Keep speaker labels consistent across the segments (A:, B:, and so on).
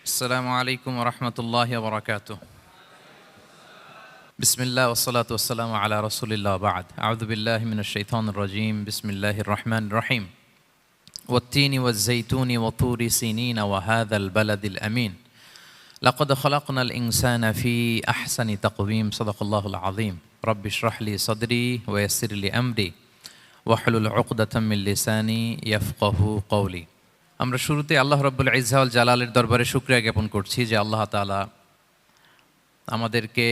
A: السلام عليكم ورحمة الله وبركاته. بسم الله والصلاة والسلام على رسول الله بعد. أعوذ بالله من الشيطان الرجيم. بسم الله الرحمن الرحيم. والتين والزيتون وطور سينين وهذا البلد الأمين لقد خلقنا الإنسان في أحسن تقويم. صدق الله العظيم. رب اشرح لي صدري ويسر لي أمري واحلل عقدة من لساني يفقه قولي. আমরা শুরুতে আল্লাহ রাব্বুল ইজ্জা ওয়াল জালালের দরবারে শুকরিয়া জ্ঞাপন করছি যে আল্লাহ তাআলা আমাদেরকে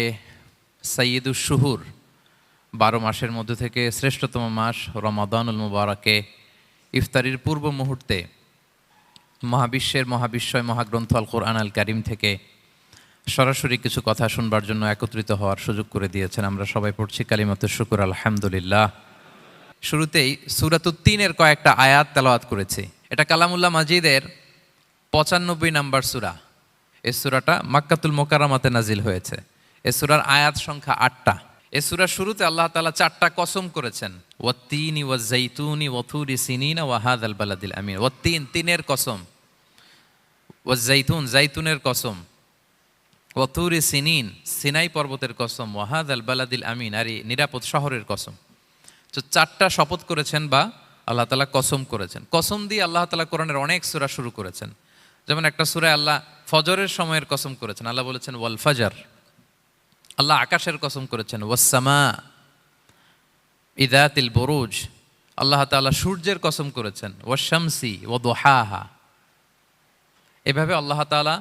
A: সাইয়্যিদুশ শুহুর 12 মাসের মধ্যে থেকে শ্রেষ্ঠতম মাস রমাদানুল মুবারাকে ইফতারির পূর্ব মুহূর্তে মহাবিশ্বের মহাবিশ্বয় মহাগ্রন্থ আল কোরআন আল কারীম থেকে সরাসরি কিছু কথা শুনবার জন্য একত্রিত হওয়ার সুযোগ করে দিয়েছেন। আমরা সবাই পড়ছি কালিমাতুশ শুকর আলহামদুলিল্লাহ। শুরুতেই সূরাতুত তিনের কয়েকটা আয়াত তেলাওয়াত করেছি। এটা কালামুল্লাহ মাজিদের 95 নম্বর সূরা। এই সূরাটা মক্কাতুল মুকাররমাতে নাজিল হয়েছে। এই সূরার আয়াত সংখ্যা 8টা। এই সূরার শুরুতে আল্লাহ তাআলা 4টা কসম করেছেন, ওয়াত-তিনি ওয়াজ-জাইতুনি ওয়া-তুরি সিনিনা ওয়া হাযাল বালাদিল আমিন। ওয়াত-তিন, তিনের কসম, ওয়াজ-জাইতুন, জাইতুনের কসম, ওয়া-তুরি সিনিন, সিনাই পর্বতের কসম, ওয়া হাযাল বালাদিল আমিন, আর এই নিরাপদ শহরের কসম। তো 4টা শপথ করেছেন বা আল্লাহ তাআলা কসম করেছেন। কসম দিয়ে আল্লাহ তাআলা কোরআনের অনেক সূরা শুরু করেছেন। যেমন একটা সূরায় আল্লাহ ফজরের সময়ের কসম করেছেন, আল্লাহ বলেছেন ওয়াল ফাজর। আল্লাহ আকাশের কসম করেছেন ওয়াস সামা ইযাতিল বুরুজ। আল্লাহ তাআলা সূর্যের কসম করেছেন ওয়াশ শামসি ওয়া দুহাহা। এভাবে আল্লাহ তাআলা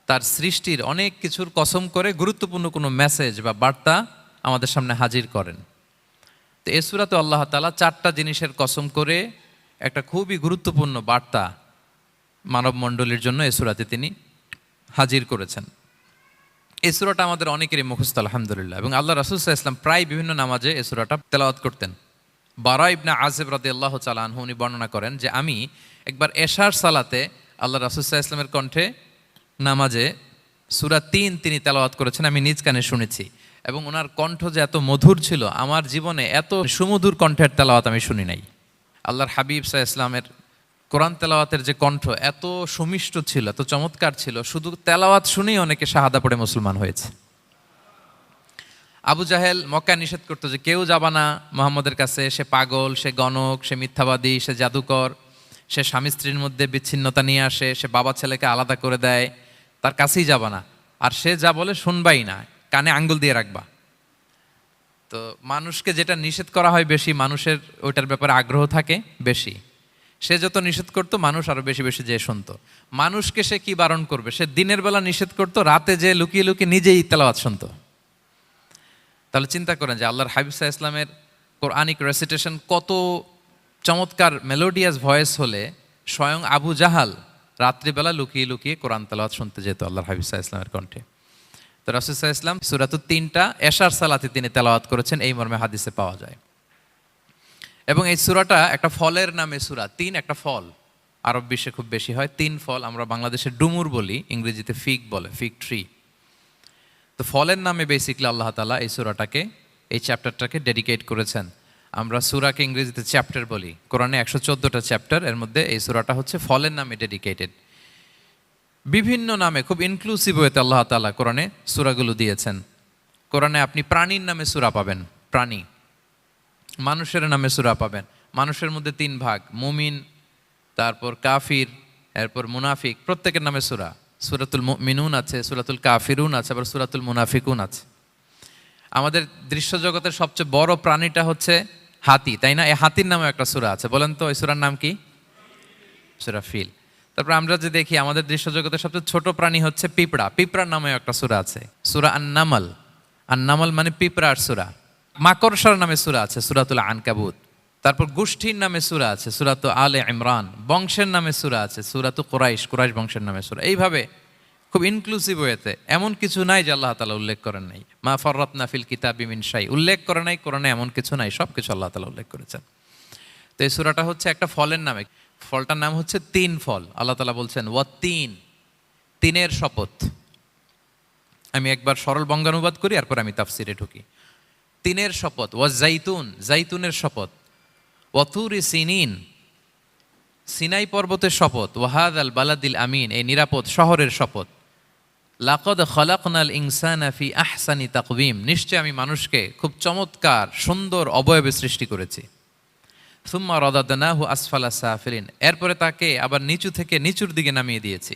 A: তার সৃষ্টির অনেক কিছুর কসম করে গুরুত্বপূর্ণ কোনো মেসেজ বা বার্তা আমাদের সামনে হাজির করেন। তো এই সূরাতে আল্লাহ তাআলা 4টা জিনিসের কসম করে একটা খুবই গুরুত্বপূর্ণ বার্তা মানব মণ্ডলীর জন্য এই সূরাতে তিনি হাজির করেছেন। এই সূরাটা আমাদের অনেকেরই মুখস্থ আলহামদুলিল্লাহ, এবং আল্লাহ রাসূল সাল্লাল্লাহু আলাইহি ওয়াসাল্লাম প্রায় বিভিন্ন নামাজে এই সূরাটা তেলাওয়াত করতেন। বারা ইবনে আযিব রাদিয়াল্লাহু তাআলা আনহু উনি বর্ণনা করেন যে আমি একবার এশার সালাতে আল্লাহ রাসূল সাল্লাল্লাহু আলাইহি ওয়াসাল্লামের কণ্ঠে নামাজে সূরা 3 তিনি তেলাওয়াত করেছেন, আমি নিজ কানে শুনেছি, এবং ওনার কণ্ঠ যে এত মধুর ছিল, আমার জীবনে এত সুমধুর কণ্ঠের তেলাওয়াত আমি শুনি নাই। আল্লাহর হাবিব সাল্লাল্লাহু আলাইহি ওয়াসাল্লামের কোরআন তেলাওয়াতের যে কণ্ঠ এত সুমিষ্ট ছিল, এত চমৎকার ছিল, শুধু তেলাওয়াত শুনেই অনেকে শাহাদা পড়ে মুসলমান হয়েছে। আবু জাহেল মক্কায় নিষেধ করতো যে কেউ যাবা না মুহাম্মদের কাছে, সে পাগল, সে গণক, সে মিথ্যাবাদী, সে জাদুকর, সে স্বামী স্ত্রীর মধ্যে বিচ্ছিন্নতা নিয়ে আসে, সে বাবা ছেলেকে আলাদা করে দেয়, তার কাছেই যাবা না। আর সে যা বলে শুনবাই না, কানে আঙ্গুল দিয়ে রাখবা। তো মানুষকে যেটা নিষেধ করা হয় বেশি, মানুষের ওইটার ব্যাপারে আগ্রহ থাকে বেশি। সে যত নিষেধ করতো মানুষ আরো বেশি বেশি যে শুনতো। মানুষকে সে কি বারণ করবে, সে দিনের বেলা নিষেধ করতো, রাতে যে লুকিয়ে লুকিয়ে নিজেই তেলাওয়াত শুনতো। তাহলে চিন্তা করেন যে আল্লাহর হাবিব সাল্লাল্লাহু আলাইহি ওয়াসাল্লামের কোরআনিক রেসিটেশন কত চমৎকার মেলোডিয়াস ভয়েস হলে স্বয়ং আবু জাহাল রাত্রিবেলা লুকিয়ে লুকিয়ে কোরআন তেলাওয়াত শুনতে যেত আল্লাহর হাবিব সাল্লাল্লাহু আলাইহি ওয়াসাল্লামের কণ্ঠে। তো রাসূল সাল্লাল্লাহু আলাইহি ওয়াসাল্লাম সূরাতুত 3টা এশার সালাতে তিনি তেলাওয়াত করেছেন, এই মর্মে হাদিসে পাওয়া যায়। এবং এই সূরাটা একটা ফলের নামে সূরা। 3 একটা ফল, আরব বিশ্বে খুব বেশি হয় 3 ফল। আমরা বাংলাদেশে ডুমুর বলি, ইংরেজিতে ফিগ বলে, ফিগ ট্রি। তো ফলের নামে বেসিক্যালি আল্লাহ তাআলা এই সূরাটাকে, এই চ্যাপ্টারটাকে ডেডিকেট করেছেন। আমরা সূরাকে ইংরেজিতে চ্যাপ্টার বলি। কোরআনে 114টা চ্যাপ্টার, এর মধ্যে এই সূরাটা হচ্ছে ফলের নামে ডেডিকেটেড। বিভিন্ন নামে খুব ইনক্লুসিভ ওয়েতে আল্লাহ তাআলা কোরআনে সূরাগুলো দিয়েছেন। কোরআনে আপনি প্রাণীর নামে সূরা পাবেন, প্রাণী। মানুষের নামে সূরা পাবেন। মানুষের মধ্যে 3 ভাগ, মুমিন, তারপর কাফির, এরপর মুনাফিক, প্রত্যেকের নামে সূরা। সূরাতুল মুমিনুন আছে, সূরাতুল কাফিরুন আছে, আবার সূরাতুল মুনাফিকুন আছে। আমাদের দৃশ্য জগতের সবচেয়ে বড় প্রাণীটা হচ্ছে হাতি, তাই না? এই হাতির নামে একটা সূরা আছে। বলেন তো এই সূরার নাম কি? সূরা ফিল। তারপর আমরা যে দেখি আমাদের দৃশ্য জগতের সবচেয়ে ছোট প্রাণী হচ্ছে পিঁপড়া। পিঁপড়ার নামে একটা সূরা আছে, সূরা আন-নামল। আন-নামল মানে পিঁপড়ার সূরা। মাকড়সার নামে সূরা আছে, সূরাতুল আনকাবুত। তারপর গোষ্ঠীর নামে সূরা আছে, সূরাতুল আলে ইমরান। বংশের নামে সূরা আছে, সূরাতুল কুরাইশ, কুরাইশ বংশের নামে সূরা। এইভাবে খুব ইনক্লুসিভ ওয়েতে, এমন কিছু নাই যে আল্লাহ তাআলা উল্লেখ করেন নাই। মা ফাররাতনা ফিল কিতাবি মিন শাই, উল্লেখ করে নাই কোরআনে এমন কিছু নাই, সব কিছু আল্লাহ তাআলা উল্লেখ করেছেন। তো এই সূরাটা হচ্ছে একটা ফলের নামে। ফলটার নাম হচ্ছে 3 ফল। আল্লাহ তাআলা বলছেন ওয়াত-তিন, তিনের শপথ। আমি একবার সরল বঙ্গানুবাদ করি, এরপর আমি তাফসিরে ঢুকি। 3-এর শপথ, ওয়াজ-জাইতুন, জাইতুনের শপথ, ওয়া-তুরি সিনিন, সিনাই পর্বতের শপথ, ওয়াহাদ আল বালাদিল আমিন, এই নিরাপদ শহরের শপথ। লাকদ খলাকনাল ইনসানা ফি আহসানি তাকওয়িম, নিশ্চয় আমি মানুষকে খুব চমৎকার সুন্দর অবয়বে সৃষ্টি করেছি। সুম্মা রাদাদনাহু আসফালা সাফিলিন, এরপরে তাকে আবার নিচু থেকে নিচুর দিকে নামিয়ে দিয়েছি।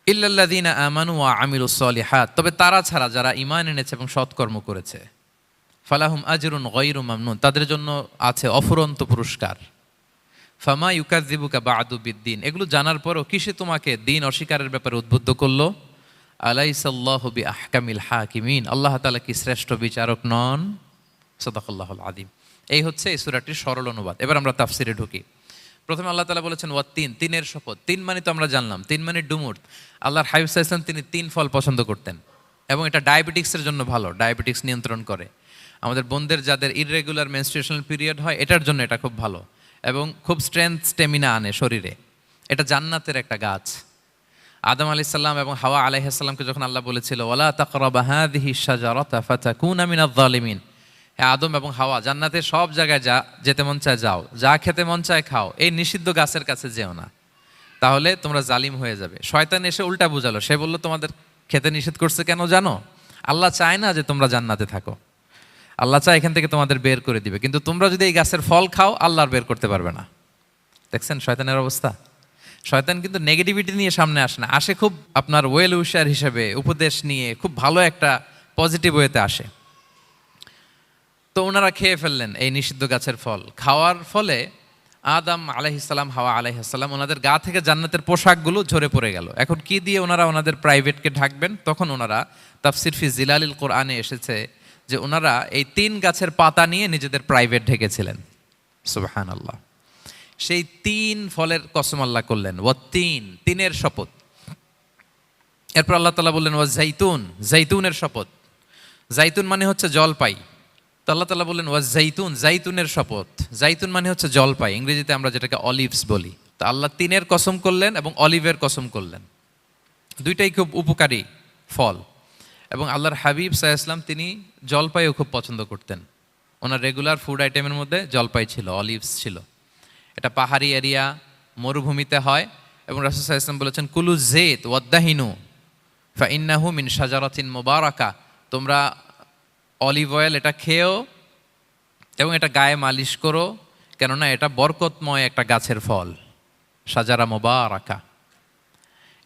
A: ইল্লাল্লাযীনা আমানু ওয়া আমিলুস সলিহাত, তবে তারা ছাড়া যারা ঈমান এনেছে এবং সৎকর্ম করেছে। ফালাহুম আজরুন গায়রু মামনুন, তাদের জন্য আছে অফুরন্ত পুরস্কার। ফামা ইউকাযযিবুকা বা'দু বিদ্দিন, এগুলো জানার পরও কিসে তোমাকে দিন অস্বীকারের ব্যাপারে উদ্বুদ্ধ করলো? আলাইসাল্লাহু বিআহকামিল হাকিমিন, আল্লাহ তাআলা কি শ্রেষ্ঠ বিচারক নন? সাদাকাল্লাহুল আযীম। এই হচ্ছে এই সূরাটির সরল অনুবাদ। এবার আমরা তাফসিরে ঢুকি। প্রথমে আল্লাহ তাআলা বলেছেন ওয়াত্তিন, তিনের শপথ। তিন মানে তো আমরা জানলাম, তিন মানে ডুমুর। আল্লাহর হাবিব সাল্লাল্লাহু আলাইহি ওয়াসাল্লাম তিনি তিন ফল পছন্দ করতেন এবং এটা ডায়াবেটিক্সের জন্য ভালো, ডায়াবেটিক্স নিয়ন্ত্রণ করে। আমাদের বোনদের যাদের ইররেগুলার মেনস্ট্রুয়েশনাল পিরিয়ড হয়, এটার জন্য এটা খুব ভালো এবং খুব স্ট্রেংথ স্টেমিনা আনে শরীরে। এটা জান্নাতের একটা গাছ। আদম আলাইহিস সালাম এবং হাওয়া আলাইহিস সালামকে যখন আল্লাহ বলেছিল ওয়ালা তাকরাবা হাযিহি শাজারাতা ফাতাকুনা মিনাজ জালিমিন, হ্যাঁ আদম এবং হাওয়া, জান্নাতের সব জায়গায় যেতে মন চায় যাও, যা খেতে মন চায় খাও, এই নিষিদ্ধ গাছের কাছে যেও না, তাহলে তোমরা জালিম হয়ে যাবে। শয়তান এসে উল্টা বুঝালো, সে বলল তোমাদের খেতে নিষেধ করছে কেন জানো? আল্লাহ চায় না যে তোমরা জান্নাতে থাকো, আল্লাহ চায় এখান থেকে তোমাদের বের করে দিবে, কিন্তু তোমরা যদি এই গাছের ফল খাও আল্লাহ আর বের করতে পারবে না। দেখছেন শয়তানের অবস্থা? শয়তান কিন্তু নেগেটিভিটি নিয়ে সামনে আসে না, আসে খুব আপনার ওয়েল উইশার হিসেবে, উপদেশ নিয়ে খুব ভালো একটা পজিটিভ ওয়েতে আসে। তো ওনারা খেয়ে ফেললেন এই নিষিদ্ধ গাছের ফল। খাওয়ার ফলে আদম আলাইহিস সালাম, হাওয়া আলাইহিস সালাম, ওনাদের গা থেকে জান্নাতের পোশাকগুলো ঝরে পড়ে গেল। এখন কি দিয়ে ওনারা ওনাদের প্রাইভেটকে ঢাকবেন? তখন ওনারা তাফসির ফি জিলালিল কোরআনে এসেছে যে ওনারা এই তিন গাছের পাতা নিয়ে নিজেদের প্রাইভেট ঢেকেছিলেন। সুবহানাল্লাহ। সেই তিন ফলের কসম আল্লাহ করলেন, ওয়াত্তিন, তিনের শপথ। এরপর আল্লাহ তাআলা বললেন ওয়া জাইতুন, জাইতুনের শপথ। জাইতুন মানে হচ্ছে জলপাই। তো আল্লাহ তাআলা বললেন ওয়া জাইতুন, জাইতুনের শপথ। জাইতুন মানে হচ্ছে জলপাই, ইংরেজিতে আমরা যেটাকে অলিভস বলি। তো আল্লাহ তিনের কসম করলেন এবং অলিভের কসম করলেন। দুইটাই খুব উপকারী ফল এবং আল্লাহর হাবিব সাল্লাল্লাহু আলাইহি ওয়াসাল্লাম তিনি জলপাইও খুব পছন্দ করতেন। ওনার রেগুলার ফুড আইটেমের মধ্যে জলপাই ছিল, অলিভস ছিল। এটা পাহাড়ি এরিয়া, মরুভূমিতে হয় এবং রাসূল সাল্লাল্লাহু আলাইহি ওয়াসাল্লাম বলেছেন কুলু যাইত ওয়াদ্দাহিনু ফাইন্নাহু মিন শাজারাতিন মুবারাকা, তোমরা অলিভ অয়েল এটা খেও এবং এটা গায়ে মালিশ করো, কেননা এটা বরকতময় একটা গাছের ফল, শাজারা মুবারাকা।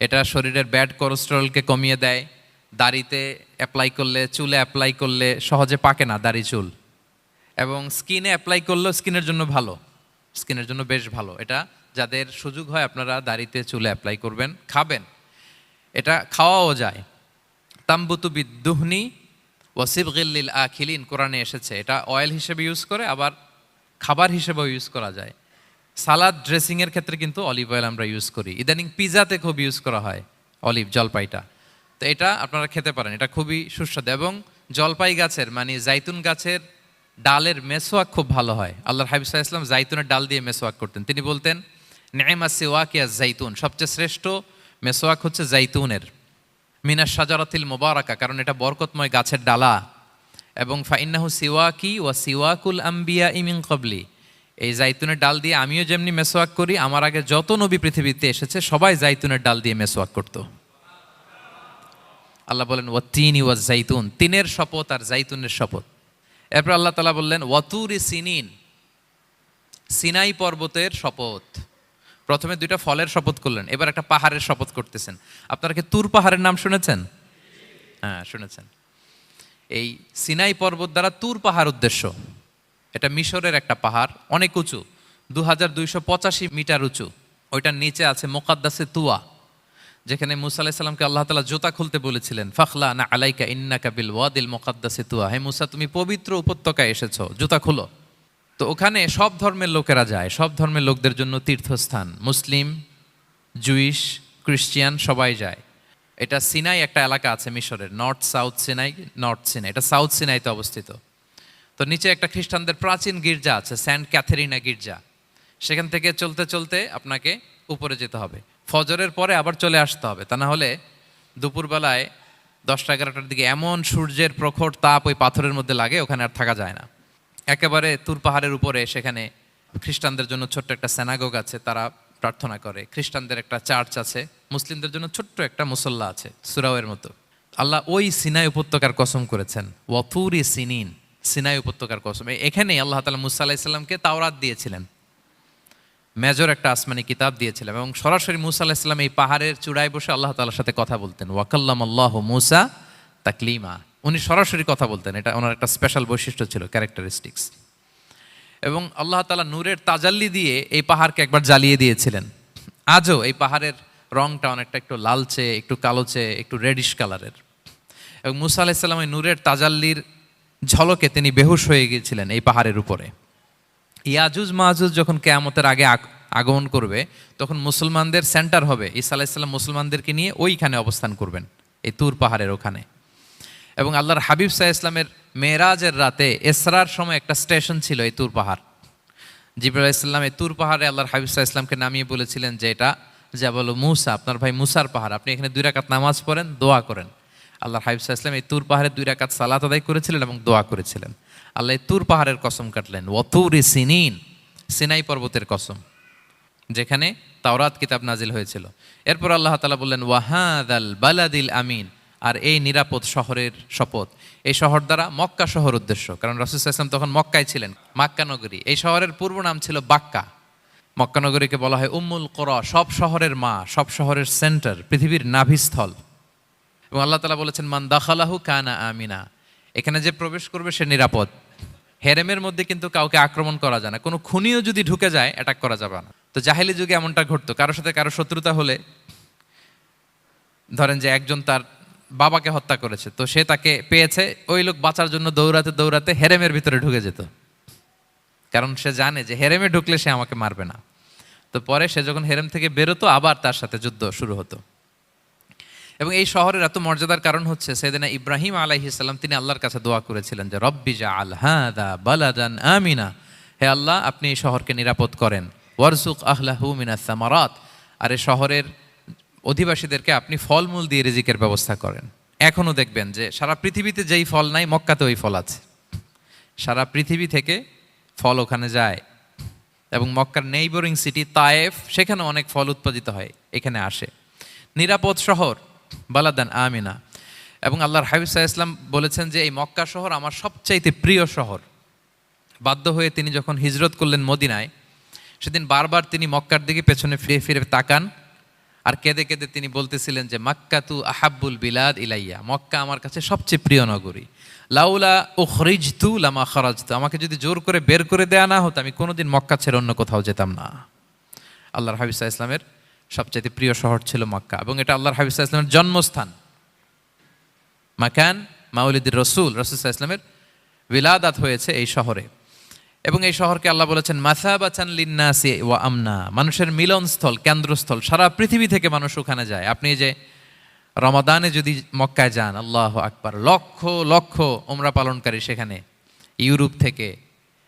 A: এটা শরীরের ব্যাড কোলেস্টেরলকে কমিয়ে দেয়। দাড়িতে অ্যাপ্লাই করলে, চুলে অ্যাপ্লাই করলে সহজে পাকে না দাড়ি চুল, এবং স্কিনে অ্যাপ্লাই করলেও স্কিনের জন্য ভালো, স্কিনের জন্য বেশ ভালো। এটা যাদের সুযোগ হয় আপনারা দাড়িতে চুলে অ্যাপ্লাই করবেন, খাবেন। এটা খাওয়াও যায়। তাম্বুতু বিদ্দুহনি ওয়াসিবগিল লিল আখিলিন, কোরআনে এসেছে। এটা অয়েল হিসেবে ইউজ করে, আবার খাবার হিসেবেও ইউজ করা যায়। সালাদ ড্রেসিংয়ের ক্ষেত্রে কিন্তু অলিভ অয়েল আমরা ইউজ করি। ইদানিং পিজাতে খুব ইউজ করা হয় অলিভ, জলপাইটা। তো এটা আপনারা খেতে পারেন, এটা খুবই সুস্বাদু। এবং জলপাই গাছের মানে জাইতুন গাছের ডালের মেসোয়াক খুব ভালো হয়। আল্লাহর হাবিব সাল্লাল্লাহু আলাইহি ওয়াসাল্লাম জাইতুনের ডাল দিয়ে মেসোয়াক করতেন। তিনি বলতেন নি'মা সিওয়াকিয়া জাইতুন, সবচেয়ে শ্রেষ্ঠ মেসোয়াক হচ্ছে জাইতুনের। মিনাশ শাজারাতিল মুবারাকা, কারণ এটা বরকতময় গাছের ডালা। এবং ফাইন্নাহু সিওয়াকি ওয়া সিওয়াকুল আম্বিয়া মিন ক্বাবলি, এই জাইতুনের ডাল দিয়ে আমিও যেমনি মেসোয়াক করি, আমার আগে যত নবী পৃথিবীতে এসেছে সবাই জাইতুনের ডাল দিয়ে মেসোয়াক করতো। আল্লাহ বলেন ওয়াত্তিনি ওয়াজ জাইতুন, তিনের শপথ আর জাইতুনের শপথ। এরপর আল্লাহ তাআলা বললেন ওয়াতুরি সিনিন, সিনাই পর্বতের শপথ। প্রথমে দুইটা ফলের শপথ করলেন, এবার একটা পাহাড়ের শপথ করতেছেন। আপনারা কি তুর পাহাড়ের নাম শুনেছেন? হ্যাঁ শুনেছেন। এই সিনাই পর্বত দ্বারা তুর পাহাড় উদ্দেশ্য। এটা মিশরের একটা পাহাড়, অনেক উঁচু, 2285 মিটার উঁচু। ওইটার নিচে আছে মুকাদ্দাসে তুয়া, যেখানে মুসা আলাইহিস সালামকে আল্লাহ তাআলা জুতা খুলতে বলেছিলেন। ফাখলা না আলাইকা ইন্নাকা বিল ওয়াদিল মুকাদ্দাসে তুয়া, হে মুসা তুমি পবিত্র উপত্যকায় এসেছো, জুতা খুলো। তো ওখানে সব ধর্মের লোকেরা যায়, সব ধর্মের লোকদের জন্য তীর্থস্থান। মুসলিম, জুইশ, খ্রিস্টিয়ান সবাই যায়। এটা সিনাই একটা এলাকা আছে মিশরের, north south Sinai, north Sinai, এটা সাউথ সিনাইতে অবস্থিত। তো নিচে একটা খ্রিস্টানদের প্রাচীন গির্জা আছে, সেন্ট ক্যাথেরিনা গির্জা। সেখান থেকে চলতে চলতে আপনাকে উপরে যেতে হবে, ফজরের পরে আবার চলে আসতে হবে, তা না হলে দুপুরবেলায় 10টা-11টার দিকে এমন সূর্যের প্রখর তাপ ওই পাথরের মধ্যে লাগে, ওখানে আর থাকা যায় না। একেবারে তুর পাহাড়ের উপরে সেখানে খ্রিস্টানদের জন্য ছোট্ট একটা স্যানাগোগ আছে, তারা প্রার্থনা করে। খ্রিস্টানদের একটা চার্চ আছে, মুসলিমদের জন্য ছোট্ট একটা মুসল্লা আছে সুরাওয়ের মতো। আল্লাহ ওই সিনাই উপত্যকার কসম করেছেন, ওয়াতুরি সিনিন, সিনাই উপত্যকার কসম। এখানেই আল্লাহ তাআলা মুসা আলাইহিস সালামকে তাওরাত দিয়েছিলেন, মেজর একটা আসমানি কিতাব দিয়েছিলেন, এবং সরাসরি মুসা আলাইহিস সালাম এই পাহাড়ের চূড়ায় বসে আল্লাহ তাআলার সাথে কথা বলতেন। ওয়াকাল্লামাল্লাহু মুসা তাকলিমা, উনি সরাসরি কথা বলতেন, এটা ওনার একটা স্পেশাল বৈশিষ্ট্য ছিল, ক্যারেক্টারিস্টিক্স। এবং আল্লাহ তাআলা নূরের তাজাল্লি দিয়ে এই পাহাড়কে একবার জ্বালিয়ে দিয়েছিলেন। আজও এই পাহাড়ের রংটা অনেকটা একটু লালচে, একটু কালোচে, একটু রেডিশ কালারের। এবং মুসা আলাইহিস সালাম এই নূরের তাজাল্লির ঝলকে তিনি বেহুশ হয়ে গিয়েছিলেন এই পাহাড়ের উপরে। ইয়াজুজ মাহাজুজ যখন কিয়ামতের আগে আগমন করবে, তখন মুসলমানদের সেন্টার হবে। ঈসা আলাইহিস সালাম মুসলমানদেরকে নিয়ে ওইখানে অবস্থান করবেন, এই তুর পাহাড়ের ওখানে। এবং আল্লাহর হাবিব সাল্লাল্লাহু আলাইহি ওয়াসাল্লামের মেরাজের রাতে এসরার সময় একটা স্টেশন ছিল এই তুর পাহাড়। জিবরাইল আলাইহিস সালাম এই তুর পাহাড়ে আল্লাহর হাবিব সাল্লাল্লাহু আলাইহি ওয়াসাল্লামকে নামিয়ে বলেছিলেন যে এটা জাবাল মুসা, আপনার ভাই মুসার পাহাড়, আপনি এখানে 2 রাকাত নামাজ পড়েন, দোয়া করেন। আল্লাহর হাবিব সাল্লাল্লাহু আলাইহি ওয়াসাল্লাম এই তুর পাহাড়ে 2 রাকাত সালাত আদায় করেছিলেন এবং দোয়া করেছিলেন। আল্লাহ এই তুর পাহাড়ের কসম কাটলেন, ওয়াতুরি সিনিন, সিনাই পর্বতের কসম, যেখানে তাওরাত কিতাব নাজিল হয়েছিল। এরপর আল্লাহ তাআলা বললেন, ওয়াহাদাল বালাদিল আমিন, আর এই নিরাপদ শহরের শপথ। এই শহর দ্বারা মক্কা শহর উদ্দেশ্য, কারণ রাসূল সাল্লাল্লাহু আলাইহি ওয়াসাল্লাম তখন মক্কায় ছিলেন, মক্কা নগরী। এই শহরের পূর্ব নাম ছিল বাক্কা। মক্কা নগরীকে বলা হয় উম্মুল কুরা, সব শহরের মা, সব শহরের সেন্টার, পৃথিবীর নাভিস্থল। এবং আল্লাহ তাআলা বলেছেন, মান দাখালাহু কানা আমিনা, এখানে যে প্রবেশ করবে সে নিরাপদ। হেরেমের মধ্যে কিন্তু কাউকে আক্রমণ করা যায় না, কোনো খুনিও যদি ঢুকে যায় অ্যাটাক করা যাবে না। তো জাহেলি যুগে এমনটা ঘটতো, কারোর সাথে কারো শত্রুতা হলে, ধরেন যে একজন তার বাবাকে হত্যা করেছে, তো সে তাকে পেয়েছে, ওই লোক বাঁচার জন্য দৌড়াতে দৌড়াতে হেরেমের ভিতরে ঢুকে যেত, কারণ সে জানে যে হেরেমে ঢুকলে সে আমাকে মারবে না। তো পরে সে যখন হেরেম থেকে বেরোতো, আবার তার সাথে যুদ্ধ শুরু হতো। এবং এই শহরের এত মর্যাদার কারণ হচ্ছে, সাইয়েদনা ইব্রাহিম আলাইহিস সালাম তিনি আল্লাহর কাছে দোয়া করেছিলেন যে রব্বি জাআল হাযা বালাদান আমিনা, হে আল্লাহ আপনি এই শহরকে নিরাপদ করেন, ওয়ারযুক আহলাহু মিনাস সামারাত, আর এই শহরের অধিবাসীদেরকে আপনি ফলমূল দিয়ে রিজিকের ব্যবস্থা করেন। এখনো দেখবেন যে সারা পৃথিবীতে যেই ফল নাই, মক্কাতে ওই ফল আছে। সারা পৃথিবী থেকে ফল ওখানে যায়, এবং মক্কার নেইবরিং সিটি তায়েফ, সেখানে অনেক ফল উৎপাদিত হয়, এখানে আসে। নিরাপদ শহর, বালাদান আমিনা। এবং আল্লাহর হাবিব সাল্লাল্লাহু আলাইহি ওয়াসাল্লাম বলেছেন যে এই মক্কা শহর আমার সবচাইতে প্রিয় শহর। বাধ্য হয়ে তিনি যখন হিজরত করলেন মদিনায়, সেদিন বারবার তিনি মক্কার দিকে পেছনে ফিরে ফিরে তাকান, আর কেঁদে কেঁদে তিনি বলতেছিলেন যে মাক্কাতু আহাব্বুল বিলাদ ইলাইয়া, মক্কা আমার কাছে সবচেয়ে প্রিয় নগরী। লাউলা উখরিজতু লামা খারাজতু, আমাকে যদি জোর করে বের করে দেয়া না হতো, আমি কোনোদিন মক্কা ছেড়ে অন্য কোথাও যেতাম না। আল্লাহর হাবিব সাল্লাল্লাহু আলাইহি ওয়াসাল্লামের সবচেয়ে প্রিয় শহর ছিল মক্কা, এবং এটা আল্লাহর হাবিব সাল্লাল্লাহু আলাইহি ওয়াসাল্লামের জন্মস্থান, মাকান মাউলিদির রাসূল, রাসূল সাল্লাল্লাহু আলাইহি ওয়াসাল্লামের বিলাদাত হয়েছে এই শহরে। এবং এই শহরকে আল্লাহ বলেছেন মাসাবাতান লিন্নাসি ওয়া আমনা, মানুষের মিলনস্থল, কেন্দ্রস্থল, সারা পৃথিবী থেকে মানুষ ওখানে যায়। আপনি যে রমাদানে যদি মক্কায় যান, আল্লাহু আকবার, লক্ষ লক্ষ উমরা পালনকারী সেখানে, ইউরোপ থেকে,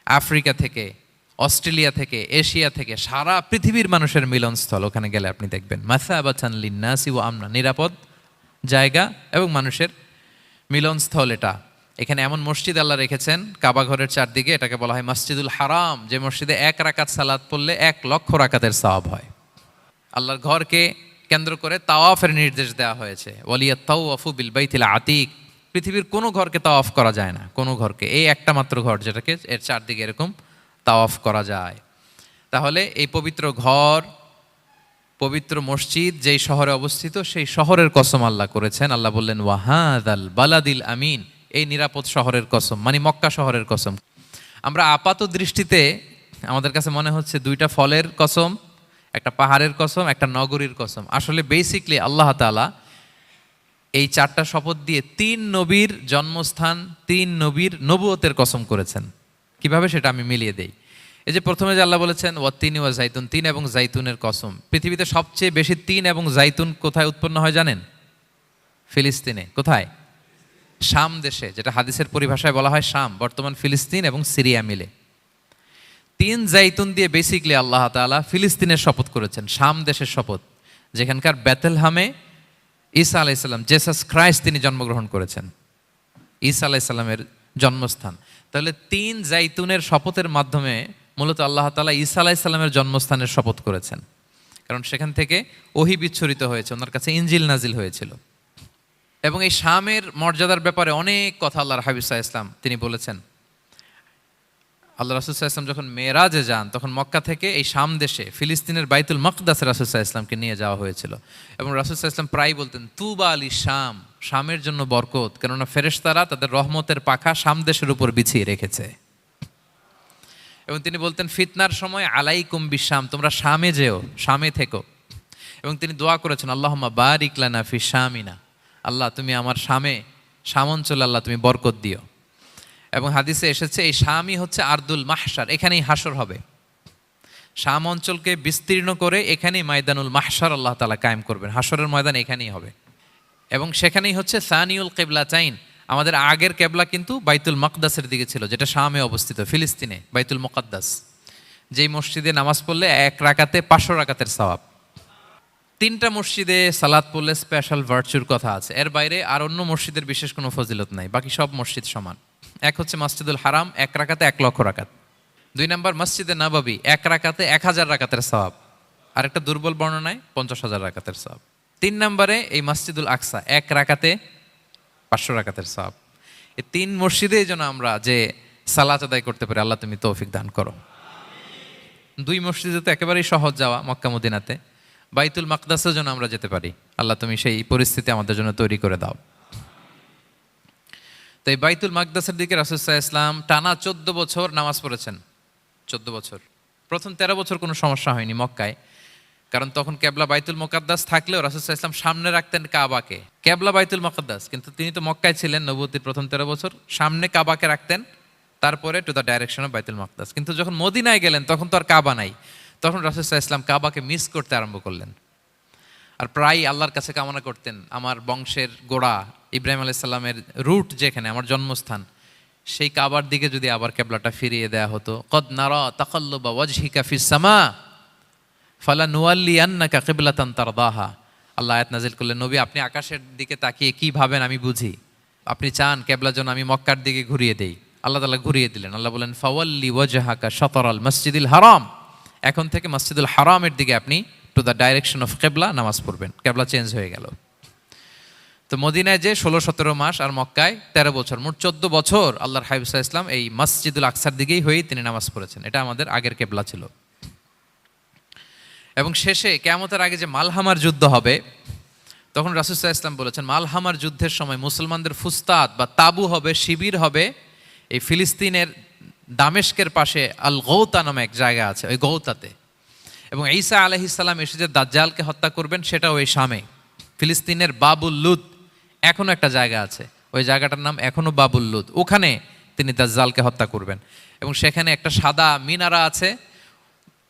A: আফ্রিকা থেকে, অস্ট্রেলিয়া থেকে, এশিয়া থেকে, সারা পৃথিবীর মানুষের মিলনস্থল। ওখানে গেলে আপনি দেখবেন মাসাবাতান লিন্নাসি ওয়া আমনা, নিরাপদ জায়গা এবং মানুষের মিলনস্থল এটা। এখানে এমন মসজিদ আল্লাহ রেখেছেন কাবা ঘরের চারদিকে, এটাকে বলা হয় মসজিদুল হারাম, যে মসজিদে 1 রাকাত সালাত পড়লে 1 লক্ষ রাকাতের সওয়াব হয়। আল্লাহর ঘরকে কেন্দ্র করে তাওয়াফের নির্দেশ দেওয়া হয়েছে, ওয়ালিয়াত তাওয়াফু বিল বাইতিল আতিক, পৃথিবীর কোনো ঘরকে তাওয়াফ করা যায় না, কোনো ঘরকে, এই একটা মাত্র ঘর যেটাকে এর চারদিকে এরকম তাওয়াফ করা যায়। তাহলে এই পবিত্র ঘর, পবিত্র মসজিদ যেই শহরে অবস্থিত, সেই শহরের কসম আল্লাহ করেছেন। আল্লাহ বললেন ওয়াহাদাল বালাদিল আমিন, এই নিরাপদ শহরের কসম, মানে মক্কা শহরের কসম। আমরা আপাত দৃষ্টিতে আমাদের কাছে মনে হচ্ছে 2টা ফলের কসম, একটা পাহাড়ের কসম, একটা নগরীর কসম। আসলে বেসিকলি আল্লাহ তাআলা এই 4টা শপথ দিয়ে 3 নবীর জন্মস্থান, 3 নবীর নবুয়তের কসম করেছেন। কিভাবে সেটা আমি মিলিয়ে দেই। এই যে প্রথমে যে আল্লাহ বলেছেন ওয়াত্তিনি ওয়া জাইতুন, 3 এবং জাইতুনের কসম। পৃথিবীতে সবচেয়ে বেশি 3 এবং জাইতুন কোথায় উৎপন্ন হয় জানেন? ফিলিস্তিনে। কোথায়? শাম দেশে, যেটা হাদিসের পরিভাষায় বলা হয় শাম, বর্তমান ফিলিস্তিন এবং সিরিয়া মিলে। 3 জাইতুন দিয়ে বেসিকলি আল্লাহ তাআলা ফিলিস্তিনের শপথ করেছেন, শাম দেশের শপথ, যেখানকার বেথলহামে ঈসা আলাইহিস সালাম, জেসাস ক্রাইস্ট, তিনি জন্মগ্রহণ করেছেন, ঈসা আলাইহিস সালামের জন্মস্থান। তাহলে 3 জাইতুনের শপথের মাধ্যমে মূলত আল্লাহ তাআলা ঈসা আলাইহিস সালামের জন্মস্থানের শপথ করেছেন, কারণ সেখান থেকে ওহী বিচ্ছুরিত হয়েছে, ওনার কাছে ইনজিল নাজিল হয়েছিল। এবং এই শামের মর্যাদার ব্যাপারে অনেক কথা আল্লাহর হাবিব সাল্লাল্লাহু আলাইহি ওয়াসাল্লাম তিনি বলেছেন। আল্লাহ রাসূল সাল্লাল্লাহু আলাইহি ওয়াসাল্লাম যখন মেরাজে যান, তখন মক্কা থেকে এই শাম দেশে ফিলিস্তিনের বাইতুল মাকদাসে রাসূল সাল্লাল্লাহু আলাইহি ওয়াসাল্লামকে নিয়ে যাওয়া হয়েছিল। এবং রাসূল সাল্লাল্লাহু আলাইহি ওয়াসাল্লাম প্রায় বলতেন, তুবা আলি শাম, শামের জন্য বরকত, কেননা ফেরেশতারা তাদের রহমতের পাখা শাম দেশের উপর বিছিয়ে রেখেছে। এবং তিনি বলতেন, ফিতনার সময় আলাইকুম বিশাম, তোমরা শামে যেও, শামে থেকো। এবং তিনি দোয়া করেছেন, আল্লাহুম্মা বারিক লানা ফি শামিনা, আল্লাহ তুমি আমার শাম অঞ্চলে আল্লাহ তুমি বরকত দিও। এবং হাদিসে এসেছে এই শামই হচ্ছে আরদুল মাহশার, এখানেই হাসর হবে। শাম অঞ্চলকে বিস্তীর্ণ করে এখানেই ময়দানুল মাহশার আল্লাহ তাআলা কায়েম করবেন, হাসরের ময়দান এখানেই হবে। এবং সেখানেই হচ্ছে সানিউল কিবলাতাইন, আমাদের আগের কেবলা কিন্তু বাইতুল মাকদাসের দিকে ছিল, যেটা শামে অবস্থিত, ফিলিস্তিনে বাইতুল মুকাদ্দাস, যেই মসজিদে নামাজ পড়লে 1 রাকাতে 500 রাকাতের সওয়াব। 3টা মসজিদে সালাত পড়লে স্পেশাল ভার্চুর কথা আছে, এর বাইরে আর অন্য মসজিদের বিশেষ কোনো ফজিলত নাই, বাকি সব মসজিদ সমান। এক হচ্ছে মসজিদুল হারাম, 1 রাকাতে 1 লক্ষ রাকাত। 2 নম্বর মসজিদে নববী, 1 রাকাতে 1000 রাকাতের সওয়াব, আর একটা দুর্বল বর্ণনায় 50,000 রাকাতের সওয়াব। 3 নম্বরে এই মসজিদুল আকসা, 1 রাকাতে 500 রাকাতের সওয়াব। এই 3 মসজিদে যেন আমরা যে সালাত আদায় করতে পারি, আল্লাহ তুমি তৌফিক দান করো। 2 মসজিদে তো একেবারেই সহজ যাওয়া, মক্কা মদিনাতে। বাইতুল মাকদাসেও যেন আমরা যেতে পারি, আল্লাহ তুমি সেই পরিস্থিতি আমাদের জন্য তৈরি করে দাও। তো এই বাইতুল মাকদাসের দিকে রাসূল সাল্লাল্লাহু আলাইহি ওয়াসাল্লাম টানা 14 বছর নামাজ পড়েছেন। 14 বছর। প্রথম 13 বছর কোনো সমস্যা হয়নি মক্কায়, কারণ তখন কেবলা বাইতুল মুকাদ্দাস থাকলেও রাসূল সাল্লাল্লাহু আলাইহি ওয়াসাল্লাম সামনে রাখতেন কাবাকে। কেবলা বাইতুল মুকাদ্দাস, কিন্তু তিনি তো মক্কায় ছিলেন নবুয়তির প্রথম 13 বছর, সামনে কাবাকে রাখতেন, তারপরে টু দ্য ডাইরেকশন অফ বাইতুল মুকাদ্দাস। কিন্তু যখন মদিনায় গেলেন তখন তো আর কাবা নাই, তখন রাসূল সাল্লাল্লাহু আলাইহি ওয়াসাল্লাম কাবাকে মিস করতে আরম্ভ করলেন। আর প্রায় আল্লাহর কাছে কামনা করতেন, আমার বংশের গোড়া ইব্রাহিম আলাইহিস সালামের রুট যেখানে, আমার জন্মস্থান, সেই কাবার দিকে যদি আবার কেবলাটা ফিরিয়ে দেয়া হতো। কদ নারা তাকাল্লুবা ওয়াজহিকা ফিস সামা ফালানুওয়াল্লিয়ান্নাকা কিবলাতান তারদাহা। আল্লাহ আয়াত নাযিল করলেন, নবী আপনি আকাশের দিকে তাকিয়ে কি ভাবেন আমি বুঝি, আপনি চান কেবলা যেন আমি মক্কার দিকে ঘুরিয়ে দেই। আল্লাহ তাআলা ঘুরিয়ে দিলেন। আল্লাহ বলেন, ফাওয়াল্লি ওয়াজহাকা শাতরাল মসজিদিল হারাম, এখন থেকে মসজিদুল হারামের দিকে আপনি টু দ্য ডাইরেকশন অফ কেবলা নামাজ পড়বেন। কেবলা চেঞ্জ হয়ে গেল। তো মদিনায় যে 16-17 মাস, আর মক্কায় 13 বছর, মোট 14 বছর আল্লাহর হাবিব সাল্লাল্লাহু আলাইহি ওয়াসাল্লাম এই মসজিদুল আকসার দিকেই হয়েই তিনি নামাজ পড়েছেন। এটা আমাদের আগের কেবলা ছিল। এবং শেষে কিয়ামতের আগে যে মালহামার যুদ্ধ হবে, তখন রাসূল সাল্লাল্লাহু আলাইহি ওয়াসাল্লাম বলেছেন, মালহামার যুদ্ধের সময় মুসলমানদের ফুস্তাদ বা তাবু হবে, শিবির হবে এই ফিলিস্তিনের দামেস্কের পাশে আল গৌতা নামে এক জায়গা আছে, ওই গৌতাতে। এবং ঈসা আলাইহিস সালাম এসে যে দাজ্জালকে হত্যা করবেন, সেটাও ওই শামে। ফিলিস্তিনের বাবুল লুদ এখনো একটা জায়গা আছে, ওই জায়গাটার নাম এখনো বাবুল লুদ, ওখানে তিনি দাজ্জালকে হত্যা করবেন। এবং সেখানে একটা সাদা মিনারা আছে,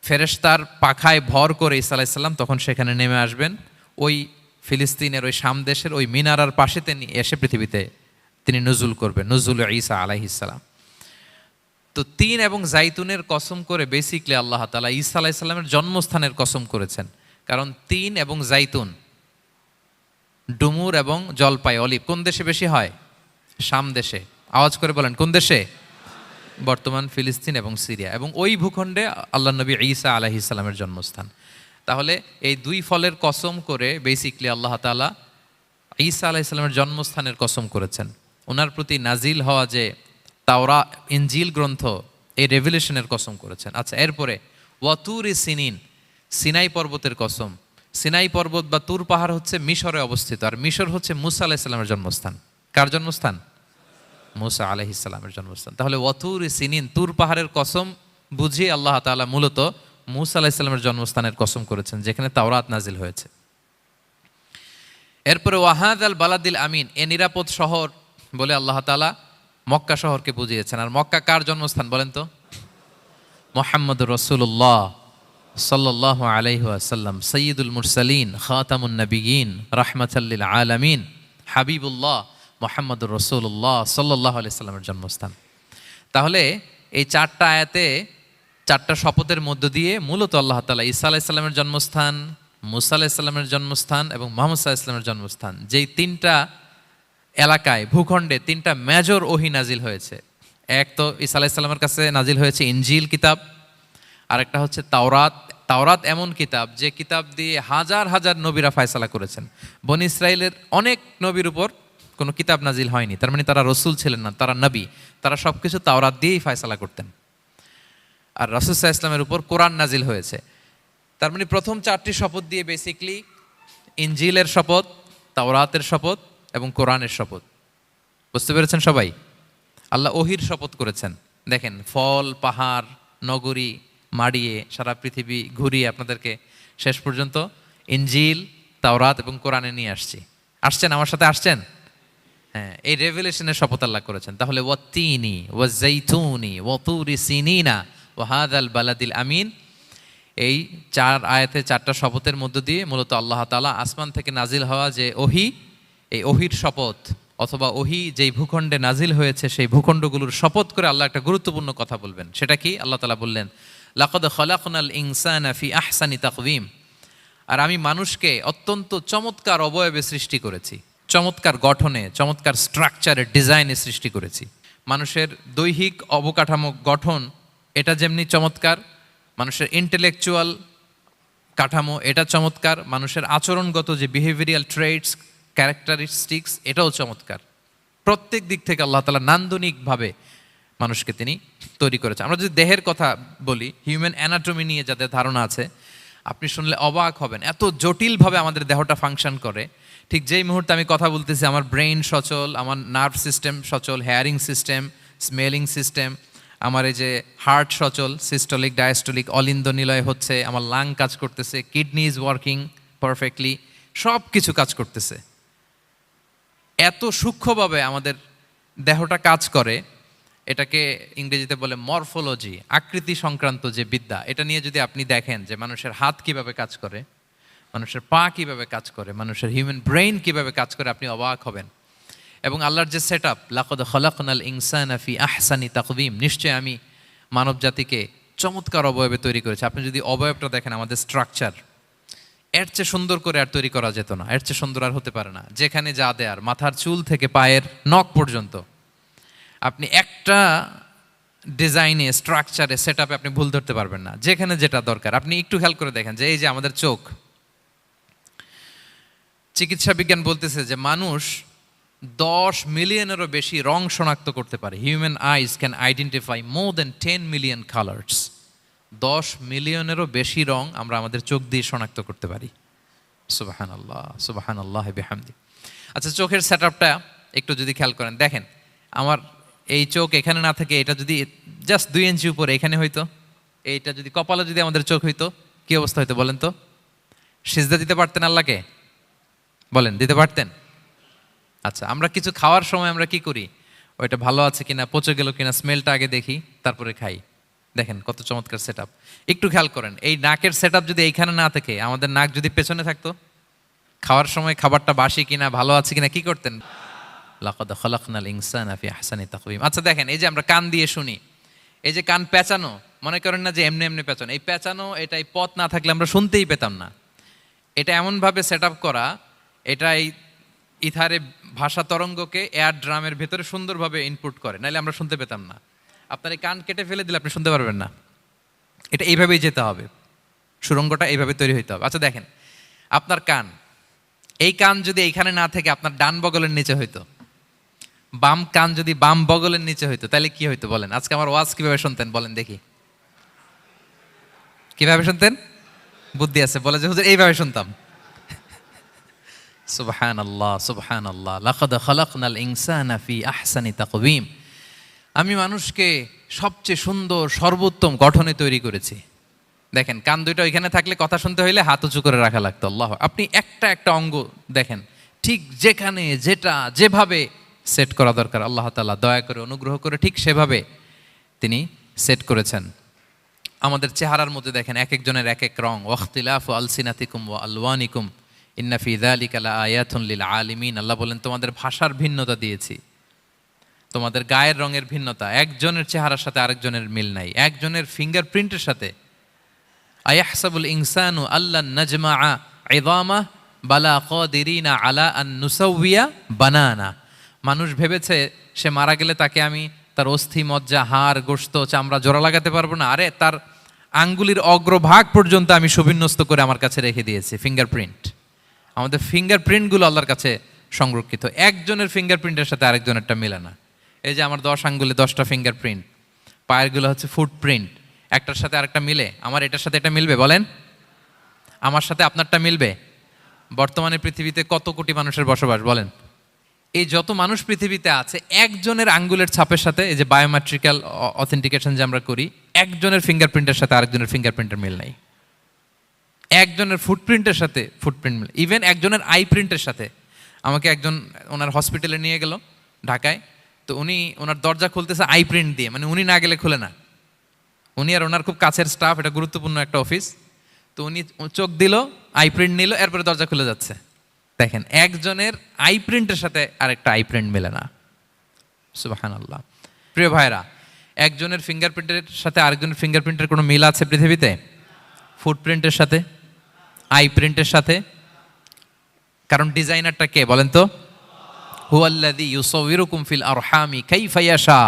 A: ফেরেশতার পাখায় ভর করে ঈসা আলাইহিস সালাম তখন সেখানে নেমে আসবেন। ওই ফিলিস্তিনের ওই শাম দেশের ওই মিনারার পাশে তিনি এসে পৃথিবীতে তিনি নুজুল করবেন, নুজুল ঈসা আলাইহিস সালাম। তো 3 এবং জাইতুনের কসম করে বেসিকলি আল্লাহ তাআলা ঈসা আলাইহিস সালামের জন্মস্থানের কসম করেছেন, কারণ 3 এবং জাইতুন, ডুমুর এবং জলপাই, অলিভ কোন দেশে বেশি হয়? শাম দেশে। আওয়াজ করে বলেন কোন দেশে? বর্তমান ফিলিস্তিন এবং সিরিয়া, এবং ওই ভূখণ্ডে আল্লাহ নবী ঈসা আলাইহিস সালামের জন্মস্থান। তাহলে এই 2 ফলের কসম করে বেসিকলি আল্লাহ তাআলা ঈসা আলাইহিস সালামের জন্মস্থানের কসম করেছেন। ওনার প্রতি নাজিল হওয়া যে তাওরাত ইনজিল গ্রন্থ, এই রেভেলেশনের কসম করেছেন। আচ্ছা, এরপরে ওয়াতুরি সিনিন, সিনাই পর্বতের কসম। সিনাই পর্বত বা তুর পাহাড় হচ্ছে মিশরে অবস্থিত, আর মিশর হচ্ছে মুসা আলাইহিস সালামের জন্মস্থান। কার জন্মস্থান? মুসা আলাইহিস সালামের জন্মস্থান। তাহলে ওয়াতুরি সিনিন, তুর পাহাড়ের কসম বুঝিয়ে আল্লাহ তাআলা মূলত মুসা আলাইহিস সালামের জন্মস্থানের কসম করেছেন, যেখানে তাওরাত নাজিল হয়েছে। এরপরে ওয়াহাদাল বালাদিল আমিন, এ নিরাপদ শহর বলে আল্লাহ তাআলা মক্কা শহরকে বুঝিয়েছেন। আর মক্কা কার জন্মস্থান বলেন তো? মুহাম্মদুর রাসূলুল্লাহ সাল্লাল্লাহু আলাইহি ওয়াসাল্লাম, সাইয়্যিদুল মুরসালিন, খাতামুন নবিয়্যিন, রাহমাতাল লিল আলামিন, হাবিবুল্লাহ মুহাম্মদুর রাসূলুল্লাহ সাল্লাল্লাহু আলাইহি ওয়াসাল্লামের জন্মস্থান। তাহলে এই 4টা আয়াতে 4টা শপথের মধ্য দিয়ে মূলত আল্লাহ তাআলা ঈসা আলাইহিস সালামের জন্মস্থান, মুসা আলাইহিস সালামের জন্মস্থান এবং মুহাম্মদ সাল্লাল্লাহু আলাইহি ওয়াসাল্লামের জন্মস্থান, যেই 3টা এলাকায়, ভূখণ্ডে 3টা মেজর ওহী নাজিল হয়েছে। এক তো ঈসা আলাইহিস সালামের কাছে নাজিল হয়েছে ইনজিল কিতাব, আর একটা হচ্ছে তাওরাত। তাওরাত এমন কিতাব যে কিতাব দিয়ে হাজার হাজার নবীরা ফয়সালা করেছেন। বনি ইসরায়েলের অনেক নবীর উপর কোনো কিতাব নাজিল হয়নি, তার মানে তারা রসুল ছিলেন না, তারা নবী। তারা সব কিছু তাওরাত দিয়েই ফয়সালা করতেন। আর রাসূল সাল্লাল্লাহু আলাইহি ওয়াসাল্লামের উপর কোরআন নাজিল হয়েছে। তার মানে প্রথম 4টি শপথ দিয়ে বেসিকলি ইনজিলের শপথ, তাওরাতের শপথ এবং কোরআনের শপথ। বুঝতে পেরেছেন সবাই? আল্লাহ ওহির শপথ করেছেন। দেখেন, ফল, পাহাড়, নগরী মাড়িয়ে সারা পৃথিবী ঘুরিয়ে আপনাদেরকে শেষ পর্যন্ত ইনজিল, তাওরাত এবং কোরআনে নিয়ে আসছেন আমার সাথে আসছেন। হ্যাঁ, এই রেভেলেশনের শপথ আল্লাহ করেছেন। তাহলে ওয়াত্তিনি ওয়াজাইতুনি ওয়াতুরি সিনিনা ওয়া হাযাল বালাদিল আমিন, এই 4 আয়াতে 4টা শপথের মধ্য দিয়ে মূলত আল্লাহ তাআলা আসমান থেকে নাজিল হওয়া যে ওহী, এই ওহীর শপথ অথবা ওহী যেই ভূখণ্ডে নাজিল হয়েছে সেই ভূখণ্ডগুলোর শপথ করে আল্লাহ একটা গুরুত্বপূর্ণ কথা বলবেন। সেটা কি? আল্লাহ তাআলা বললেন, লাকাদ খালাকনাল ইনসানা ফি আহসানি তাকওয়িম, আর আমি মানুষকে অত্যন্ত চমৎকার অবয়বে সৃষ্টি করেছি, চমৎকার গঠনে, চমৎকার স্ট্রাকচারের ডিজাইনে সৃষ্টি করেছি। মানুষের দৈহিক অবকাঠামো গঠন এটা যেমনি চমৎকার, মানুষের ইন্টেলেকচুয়াল কাঠামো এটা চমৎকার, মানুষের আচরণগত যে বিহেভিয়ারাল ট্রেটস, ক্যারেক্টারিস্টিক্স এটাও চমৎকার। প্রত্যেক দিক থেকে আল্লাহ তাআলা নান্দনিকভাবে মানুষকে তিনি তৈরি করেছেন। আমরা যদি দেহের কথা বলি, হিউম্যান অ্যানাটমি নিয়ে যাদের ধারণা আছে, আপনি শুনলে অবাক হবেন এত জটিলভাবে আমাদের দেহটা ফাংশন করে। ঠিক যেই মুহূর্তে আমি কথা বলতেছি আমার ব্রেইন সচল, আমার নার্ভ সিস্টেম সচল, হেয়ারিং সিস্টেম, স্মেলিং সিস্টেম, আমার এই যে হার্ট সচল, সিস্টোলিক ডায়াস্টোলিক অলিন্দ নিলয় হচ্ছে, আমার লাং কাজ করতেছে, কিডনি ইজ ওয়ার্কিং পারফেক্টলি, সব কিছু কাজ করতেছে। এত সূক্ষ্মভাবে আমাদের দেহটা কাজ করে, এটাকে ইংরেজিতে বলে মরফোলজি, আকৃতি সংক্রান্ত যে বিদ্যা। এটা নিয়ে যদি আপনি দেখেন যে মানুষের হাত কিভাবে কাজ করে, মানুষের পা কিভাবে কাজ করে, মানুষের হিউম্যান ব্রেইন কিভাবে কাজ করে, আপনি অবাক হবেন। এবং আল্লাহর যে সেট আপ, লাকাদ খালাকনাল ইনসানা ফি আহসানি তাকওয়িম, নিশ্চয় আমি মানব জাতিকে চমৎকার অবয়বে তৈরি করেছি। আপনি যদি অবয়বটা দেখেন, আমাদের স্ট্রাকচার এর চেয়ে সুন্দর করে আর তৈরি করা যেত না, এর চেয়ে সুন্দর আর হতে পারে না। যেখানে যা দেয়ার, মাথার চুল থেকে পায়ের নখ পর্যন্ত, আপনি একটা ডিজাইনে, স্ট্রাকচারে, সেট আপে আপনি ভুল ধরতে পারবেন না। যেখানে যেটা দরকার, আপনি একটু খেয়াল করে দেখেন যে এই যে আমাদের চোখ, চিকিৎসা বিজ্ঞান বলতেছে যে মানুষ 10 মিলিয়নেরও বেশি রং শনাক্ত করতে পারে। Human eyes can identify more than 10 million colours. 10 মিলিয়নেরও বেশি রং আমরা আমাদের চোখ দিয়ে শনাক্ত করতে পারি। সুবহানাল্লাহ, সুবহানাল্লাহ বিহামদি। আচ্ছা, চোখের সেট আপটা একটু যদি খেয়াল করেন, দেখেন আমার এই চোখ এখানে না থাকে, এটা যদি জাস্ট 2 ইঞ্চি উপরে এখানে হইতো, এইটা যদি কপালে যদি আমাদের চোখ হইতো, কি অবস্থা হইতো বলেন তো? সিজদা দিতে পারতেন আল্লাহকে? বলেন, দিতে পারতেন? আচ্ছা, আমরা কিছু খাওয়ার সময় আমরা কি করি? ওইটা ভালো আছে কিনা, পচে গেল কিনা, স্মেলটা আগে দেখি, তারপরে খাই। দেখেন কত চমৎকার সেট আপ। একটু খেয়াল করেন, এই নাকের সেট আপ যদি এইখানে না থাকে, আমাদের নাক যদি পেছনে থাকতো, খাওয়ার সময় খাবারটা বাসি কিনা, ভালো আছে কিনা কি করতেন? লাকাদ খালাকনাল ইনসানা ফি আহসানি তাকওয়িম। আচ্ছা দেখেন, এই যে আমরা কান দিয়ে শুনি, এই যে কান পেঁচানো, মনে করেন না যে এমনি এমনি পেঁচানো, এই পেঁচানো, এটা এই পথ না থাকলে আমরা শুনতেই পেতাম না। এটা এমনভাবে সেট আপ করা, এটা এই ইথারে ভাষা তরঙ্গকে এয়ার ড্রামের ভেতরে সুন্দরভাবে ইনপুট করে, নাহলে আমরা শুনতে পেতাম না। আপনার এই কান কেটে ফেলে দিলে আপনি শুনতে পারবেন না। এটা এইভাবেই যেতে হবে, সুরঙ্গটা এইভাবে তৈরি হইতে হবে। আচ্ছা দেখেন, আপনার কান, এই কান যদি এইখানে না থেকে আপনার ডান বগলের নিচে হইতো, বাম কান যদি বাম বগলের নিচে হইতো, তাহলে কি হইতো বলেন? আজকে আমার ওয়াজ কিভাবে শুনতেন বলেন দেখি? কিভাবে শুনতেন? বুদ্ধি আছে বলে যে হুজুর এইভাবে শুনতাম। সুবহানাল্লাহ, সুবহানাল্লাহ। লাকাদ খালাকনাল ইনসানা ফি আহসানি তাকওয়িম, আমি মানুষকে সবচেয়ে সুন্দর সর্বোত্তম গঠনে তৈরি করেছি। দেখেন, কান দুইটা ওইখানে থাকলে কথা শুনতে হইলে হাত উঁচু করে রাখা লাগতো। আল্লাহ, আপনি একটা একটা অঙ্গ দেখেন, ঠিক যেখানে যেটা যেভাবে সেট করা দরকার, আল্লাহ তাআলা দয়া করে অনুগ্রহ করে ঠিক সেভাবে তিনি সেট করেছেন। আমাদের চেহারার মধ্যে দেখেন এক একজনের এক এক রং। ওয়াখতিলাফু আলসিনাতিকুম ওয়া আলওয়ানিকুম ইন্না ফি যালিকা লাআয়াতুন লিল আলিমিন। আল্লাহ বলেন, তোমাদের ভাষার ভিন্নতা দিয়েছি, তোমাদের গায়ের রঙের ভিন্নতা, একজনের চেহারার সাথে আরেকজনের মিল নাই, একজনের ফিঙ্গারপ্রিন্টের সাথে। আয়াহসাবুল ইনসানু আল্লান নাজমাআ ইযামা বালা কাদিরিনা আলা আন নুসাউইয়া বানানা। মানুষ ভেবেছে সে মারা গেলে তাকে আমি তার অস্থি, মজ্জা, হাড়, গোশত, চামড়া জোড়া লাগাতে পারবো না। আরে তার আঙ্গুলির অগ্রভাগ পর্যন্ত আমি সুবিন্যস্ত করে আমার কাছে রেখে দিয়েছি ফিঙ্গারপ্রিন্ট। আমাদের ফিঙ্গারপ্রিন্টগুলো আল্লাহর কাছে সংরক্ষিত। একজনের ফিঙ্গারপ্রিন্টের সাথে আরেকজনেরটা মেলে না। এই যে আমার 10 আঙ্গুলে 10টা ফিঙ্গারপ্রিন্ট, পায়েরগুলো হচ্ছে ফুটপ্রিন্ট, একটার সাথে আরেকটা মিলে? আমার এটার সাথে এটা মিলবে বলেন? আমার সাথে আপনারটা মিলবে? বর্তমানে পৃথিবীতে কত কোটি মানুষের বসবাস বলেন? এই যত মানুষ পৃথিবীতে আছে, একজনের আঙ্গুলের ছাপের সাথে, এই যে বায়োমেট্রিক্যাল অথেন্টিকেশন যে আমরা করি, একজনের ফিঙ্গারপ্রিন্টের সাথে আরেকজনের ফিঙ্গারপ্রিন্টের মিল নাই। একজনের ফুটপ্রিন্টের সাথে ফুটপ্রিন্ট মিল, ইভেন একজনের আই প্রিন্টের সাথে। আমাকে একজন ওনার হসপিটালে নিয়ে গেল ঢাকায়, তো উনি ওনার দরজা খুলতেছে আই প্রিন্ট দিয়ে, মানে উনি না গেলে খুলে না। উনি আর ওনার খুব কাছের স্টাফ, এটা গুরুত্বপূর্ণ একটা অফিস, তো উনি চোখ দিল, আই প্রিন্ট নিল, এরপরে দরজা খুলে যাচ্ছে। দেখেন, একজনের আই প্রিন্টের সাথে আরেকটা আই প্রিন্ট মেলে না। সুবহানাল্লাহ। প্রিয় ভাইরা, একজনের ফিঙ্গারপ্রিন্টের সাথে আরেকজনের ফিঙ্গারপ্রিন্টের কোনো মিল আছে পৃথিবীতে? ফুটপ্রিন্টের সাথে, আই প্রিন্টের সাথে? কারণ ডিজাইনারটা কে বলেন তো? হুয়াল্লাযী ইউসাউবিরুকুম ফিল আরহামি কাইফা ইয়াশা।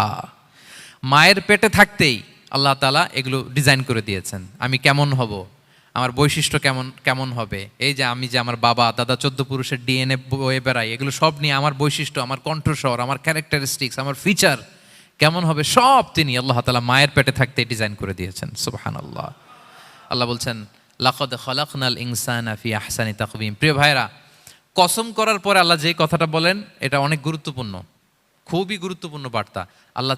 A: মায়ের পেটে থাকতেই আল্লাহ তাআলা এগুলো ডিজাইন করে দিয়েছেন। আমি কেমন হব, আমার বৈশিষ্ট্য কেমন কেমন হবে, এই যে আমি যে আমার বাবা দাদা 14 পুরুষের ডিএনএ বয়ে বেড়াই, এগুলো সব নিয়ে আমার বৈশিষ্ট্য, আমার কণ্ঠস্বর, আমার ক্যারেক্টারিস্টিক্স, আমার ফিচার কেমন হবে, সব তিনি আল্লাহ তাআলা মায়ের পেটে থাকতেই ডিজাইন করে দিয়েছেন। সুবহানাল্লাহ। আল্লাহ বলছেন লাকাদ খালাকনাল ইনসানা ফি আহসানি তাকওয়িম। প্রিয় ভাইরা, কসম করার পরে আল্লাহ যে কথাটা বলেন এটা অনেক গুরুত্বপূর্ণ, খুবই গুরুত্বপূর্ণ বার্তা। আল্লাহ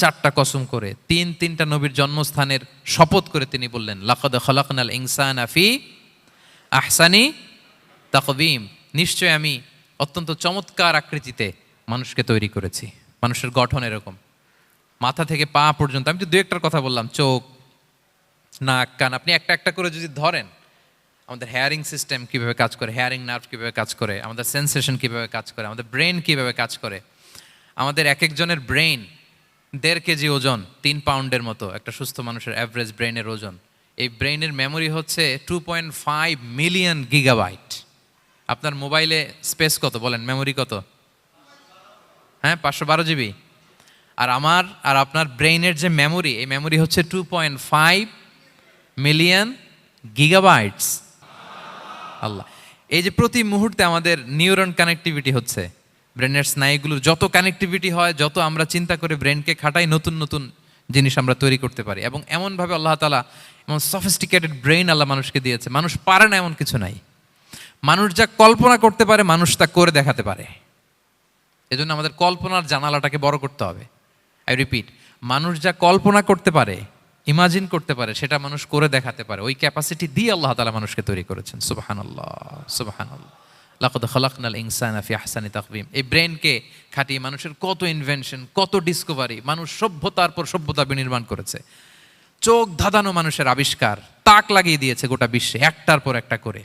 A: চারটা কসম করে, তিনটা নবীর জন্মস্থানের শপথ করে তিনি বললেন লাকাদ খালাকনাল ইনসানা ফি আহসানি তাকওয়িম। নিশ্চয় আমি অত্যন্ত চমৎকার আকৃতিতে মানুষকে তৈরি করেছি। মানুষের গঠন এরকম, মাথা থেকে পা পর্যন্ত। আমি তো দু একটার কথা বললাম, চোখ, নাক, কান, আপনি একটা একটা করে যদি ধরেন, আমাদের হেয়ারিং সিস্টেম কিভাবে কাজ করে, হেয়ারিং নার্ভ কিভাবে কাজ করে, আমাদের সেন্সেশন কিভাবে কাজ করে, আমাদের ব্রেন কিভাবে কাজ করে। আমাদের এক একজনের ব্রেন 1.5 কেজি ওজন, 3 পাউন্ডের মতো একটা সুস্থ মানুষের অ্যাভারেজ ব্রেনের ওজন। এই ব্রেনের মেমোরি হচ্ছে 2.5 মিলিয়ন গিগাবাইট। আপনার মোবাইলে স্পেস কত বলেন, মেমোরি কত? হ্যাঁ, 512 জিবি। আর আমার আর আপনার ব্রেইনের যে মেমোরি, এই মেমোরি হচ্ছে 2.5 মিলিয়ন গিগাবাইটস। আল্লাহ, এই যে প্রতি মুহূর্তে আমাদের নিউরন কানেক্টিভিটি হচ্ছে, ব্রেনের স্নায়ুগুলোর যত কানেক্টিভিটি হয়, যত আমরা চিন্তা করে ব্রেনকে খাটাই, নতুন নতুন জিনিস আমরা তৈরি করতে পারি। এবং এমনভাবে আল্লাহ তাআলা এমন সফিস্টিকেটেড ব্রেইন আল্লাহ মানুষকে দিয়েছে, মানুষ পারে না এমন কিছু নাই। মানুষ যা কল্পনা করতে পারে মানুষ তা করে দেখাতে পারে। এজন্য আমাদের কল্পনার জানালাটাকে বড় করতে হবে। আই রিপিট, মানুষ যা কল্পনা করতে পারে, ইমাজিন করতে পারে, সেটা মানুষ করে দেখাতে পারে। ওই ক্যাপাসিটি দিয়ে আল্লাহ তাআলা মানুষকে তৈরি করেছেন। সুবহানাল্লাহ, সুবহানাল্লাহ। লাকাদ খালাকনাল ইনসানা ফি আহসানি তাকওয়িম। এই ব্রেনকে খাটিয়ে মানুষের কত ইনভেনশন, কত ডিসকভারি, মানুষ সভ্যতার পর সভ্যতা বিনির্মাণ করেছে। চোখ ধাঁধানো মানুষের আবিষ্কার, তাক লাগিয়ে দিয়েছে গোটা বিশ্বে একটার পর একটা করে।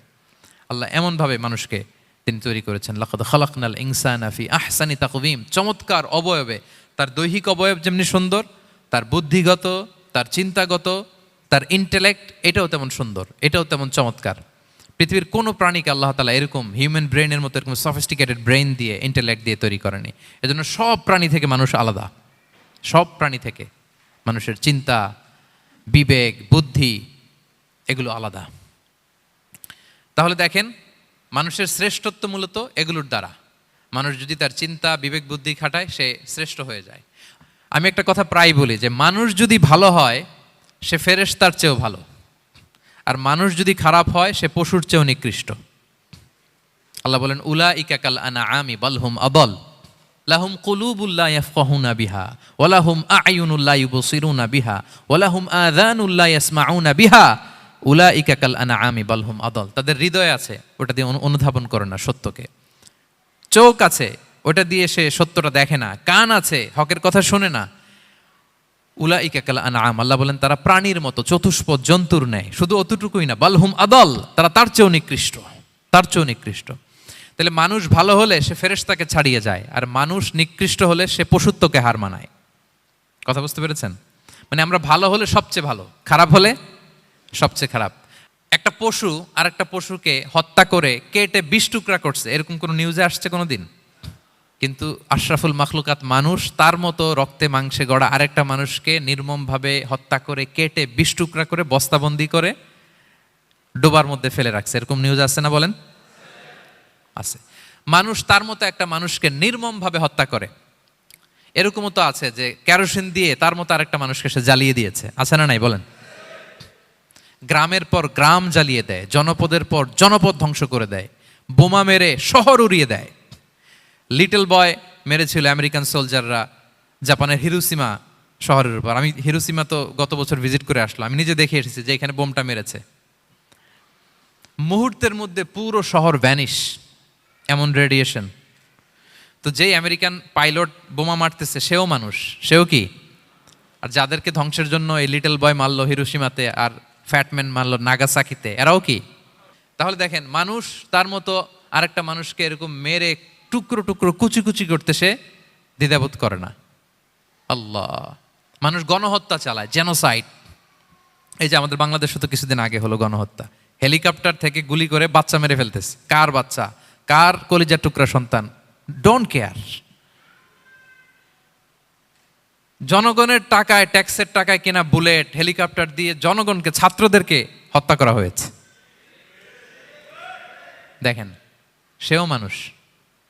A: আল্লাহ এমনভাবে মানুষকে তিনি তৈরি করেছেন। লাকাদ খালাকনাল ইনসানা ফি আহসানি তাকওয়িম। চমৎকার অবয়বে, তার দৈহিক অবয়ব যেমনি সুন্দর, তার বুদ্ধিগত, তার চিন্তাগত, তার ইন্টেলেক্ট, এটাও তেমন সুন্দর, এটাও তেমন চমৎকার। পৃথিবীর কোনো প্রাণীকে আল্লাহ তাআলা এরকম হিউম্যান ব্রেনের মতো এরকম সফিস্টিকেটেড ব্রেন দিয়ে, ইন্টেলেক্ট দিয়ে তৈরি করেনি। এজন্য সব প্রাণী থেকে মানুষ আলাদা। সব প্রাণী থেকে মানুষের চিন্তা, বিবেক, বুদ্ধি এগুলো আলাদা। তাহলে দেখেন, মানুষের শ্রেষ্ঠত্ব মূলত এগুলোর দ্বারা। মানুষ যদি তার চিন্তা, বিবেক, বুদ্ধি খাটায়, সে শ্রেষ্ঠ হয়ে যায়। আমি একটা কথা প্রায় বলি যে মানুষ যদি ভালো হয় সে ফেরেশতার চেয়েও ভালো, আর মানুষ যদি খারাপ হয় সে পশুর চেয়েও নিকৃষ্ট। আল্লাহ বলেন উলাইকা কাল আনআমি বাল হুম আদাল লাহুম কুলুবুল লা ইয়াফকাহুনা বিহা ওয়া লাহুম আ'য়ুনুল লা ইউবসিরুনা বিহা ওয়া লাহুম আযানুল লা ইয়াসমাউনা বিহা উলাইকা কাল আনআমি বাল হুম আদাল। তাদের হৃদয় আছে, ওটা দিয়ে অনুধাবন করে না সত্যকে। চোখ আছে, ওটা দিয়ে সে সত্যটা দেখে না। কান আছে, হকের কথা শোনে না। উলাইকা কাল আনআম, আল্লাহ বলেন তারা প্রাণীর মতো, চতুষ্পদ জন্তুর ন্যায়। শুধু অতটুকুই না, বালহুম আদাল, তারা তার চেয়েও নিকৃষ্ট, তার চেয়েও নিকৃষ্ট। তাহলে মানুষ ভালো হলে সে ফেরেশতাকে ছাড়িয়ে যায়, আর মানুষ নিকৃষ্ট হলে সে পশুত্বকে হার মানায়। কথা বুঝতে পেরেছেন? মানে আমরা ভালো হলে সবচেয়ে ভালো, খারাপ হলে সবচেয়ে খারাপ। একটা পশু আর একটা পশুকে হত্যা করে কেটে 20 টুকরা করছে, এরকম কোনো নিউজে আসছে কোনোদিন? কিন্তু আশরাফুল মাখলুকাত মানুষ তার মতো রক্তে মাংসে গড়া আরেকটা মানুষকে নির্মমভাবে হত্যা করে কেটে 20 টুকরা করে বস্তাবন্দি করে ডোবার মধ্যে ফেলে রাখছে। এরকম নিউজ আছে না বলেন? আছে। মানুষ তার মতো একটা মানুষকে নির্মমভাবে হত্যা করে। এরকমও তো আছে যে কেরোসিন দিয়ে তার মতো আরেকটা মানুষকে সে জ্বালিয়ে দিয়েছে, আছে না নাই বলেন? গ্রামের পর গ্রাম জ্বালিয়ে দেয়, জনপদের পর জনপদ ধ্বংস করে দেয়, বোমা মেরে শহর উড়িয়ে দেয়। লিটল বয় মেরেছিল আমেরিকান সোলজাররা জাপানের হিরোশিমা শহরের উপর। আমি হিরোশিমা তো গত বছর ভিজিট করে আসলাম, আমি নিজে দেখে এসেছি যে এখানে বোমটা মেরেছে। মুহূর্তের মধ্যে পুরো শহর ভ্যানিশ, এমন রেডিয়েশন। তো যেই আমেরিকান পাইলট বোমা মারতেছে সেও মানুষ, সেও কি? আর যাদেরকে ধ্বংসের জন্য এই লিটল বয় মারলো হিরোশিমাতে আর ফ্যাটম্যান মারলো নাগাসাকিতে, এরাও কি? তাহলে দেখেন, মানুষ তার মতো আরেকটা মানুষকে এরকম মেরে টুকরো টুকরো কুচি কুচি করতে সে দ্বিধাবোধ করে না। আল্লাহ! মানুষ গণহত্যা চালায়, জেনোসাইড। এই যে আমাদের বাংলাদেশে তো কিছুদিন আগে হলো গণহত্যা, হেলিকপ্টার থেকে গুলি করে বাচ্চা মেরে ফেলতেছে। কার বাচ্চা, কার কলিজার টুকরা সন্তান, ডোন্ট কেয়ার। জনগণের টাকায়, ট্যাক্সের টাকায় কেনা বুলেট, হেলিকপ্টার দিয়ে জনগণকে, ছাত্রদেরকে হত্যা করা হয়েছে। দেখেন, সেও মানুষ।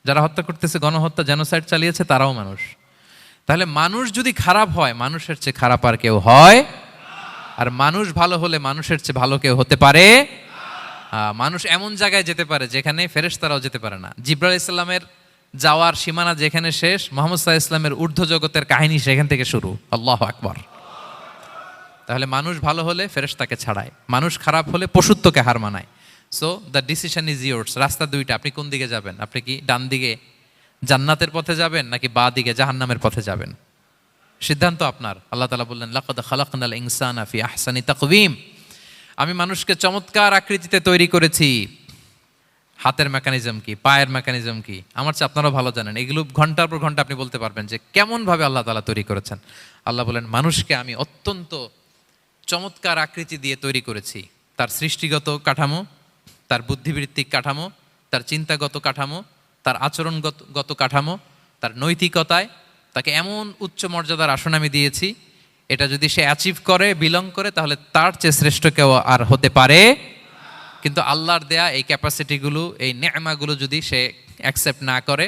A: যারা হত্যা করতেছে, গণহত্যা, জেনোসাইড চালিয়েছে, তারাও মানুষ। তাহলে মানুষ যদি খারাপ হয়, মানুষের চেয়ে খারাপ আর কেউ হয়? আর মানুষ ভালো হলে মানুষের চেয়ে ভালো কেউ হতে পারে? মানুষ এমন জায়গায় যেতে পারে যেখানে ফেরেশতারাও যেতে পারে না। জিবরাইল আলাইহিস সালামের যাওয়ার সীমানা যেখানে শেষ, মুহাম্মদ সাল্লাল্লাহু আলাইহি ওয়াসাল্লামের ঊর্ধ্ব জগতের কাহিনী সেখান থেকে শুরু। আল্লাহু আকবার। তাহলে মানুষ ভালো হলে ফেরেশতাকে ছাড়ায়, মানুষ খারাপ হলে পশুত্বকে হার মানায়। So the decision is yours. রাস্তা দুইটা, আপনি কোন দিকে যাবেন? আপনি কি ডান দিকে জান্নাতের পথে যাবেন নাকি বাঁ দিকে জাহান্নামের পথে যাবেন? সিদ্ধান্ত আপনার। আল্লাহ তাআলা বললেন, লাকাদ খালাকনাল ইনসানা ফি আহসানি তাকওয়িম। আমি মানুষকে চমৎকার আকৃতিতে তৈরি করেছি। হাতের মেকানিজম কি, পায়ের মেকানিজম কি, আমার চেয়ে আপনারাও ভালো জানেন। এগুলো ঘন্টার পর ঘন্টা আপনি বলতে পারবেন যে কেমন ভাবে আল্লাহ তাআলা তৈরি করেছেন। আল্লাহ বলেন, মানুষকে আমি অত্যন্ত চমৎকার আকৃতি দিয়ে তৈরি করেছি। তার সৃষ্টিগত কাঠামো, তার বুদ্ধিবৃত্তিক কাঠামো, তার চিন্তাগত কাঠামো, তার আচরণগত কাঠামো, তার নৈতিকতায় তাকে এমন উচ্চ মর্যাদার আসন আমি দিয়েছি, এটা যদি সে অ্যাচিভ করে, বিলং করে, তাহলে তার চেয়ে শ্রেষ্ঠ কেউ আর হতে পারে। কিন্তু আল্লাহর দেয়া এই ক্যাপাসিটিগুলো, এই নেয়ামাগুলো যদি সে অ্যাকসেপ্ট না করে,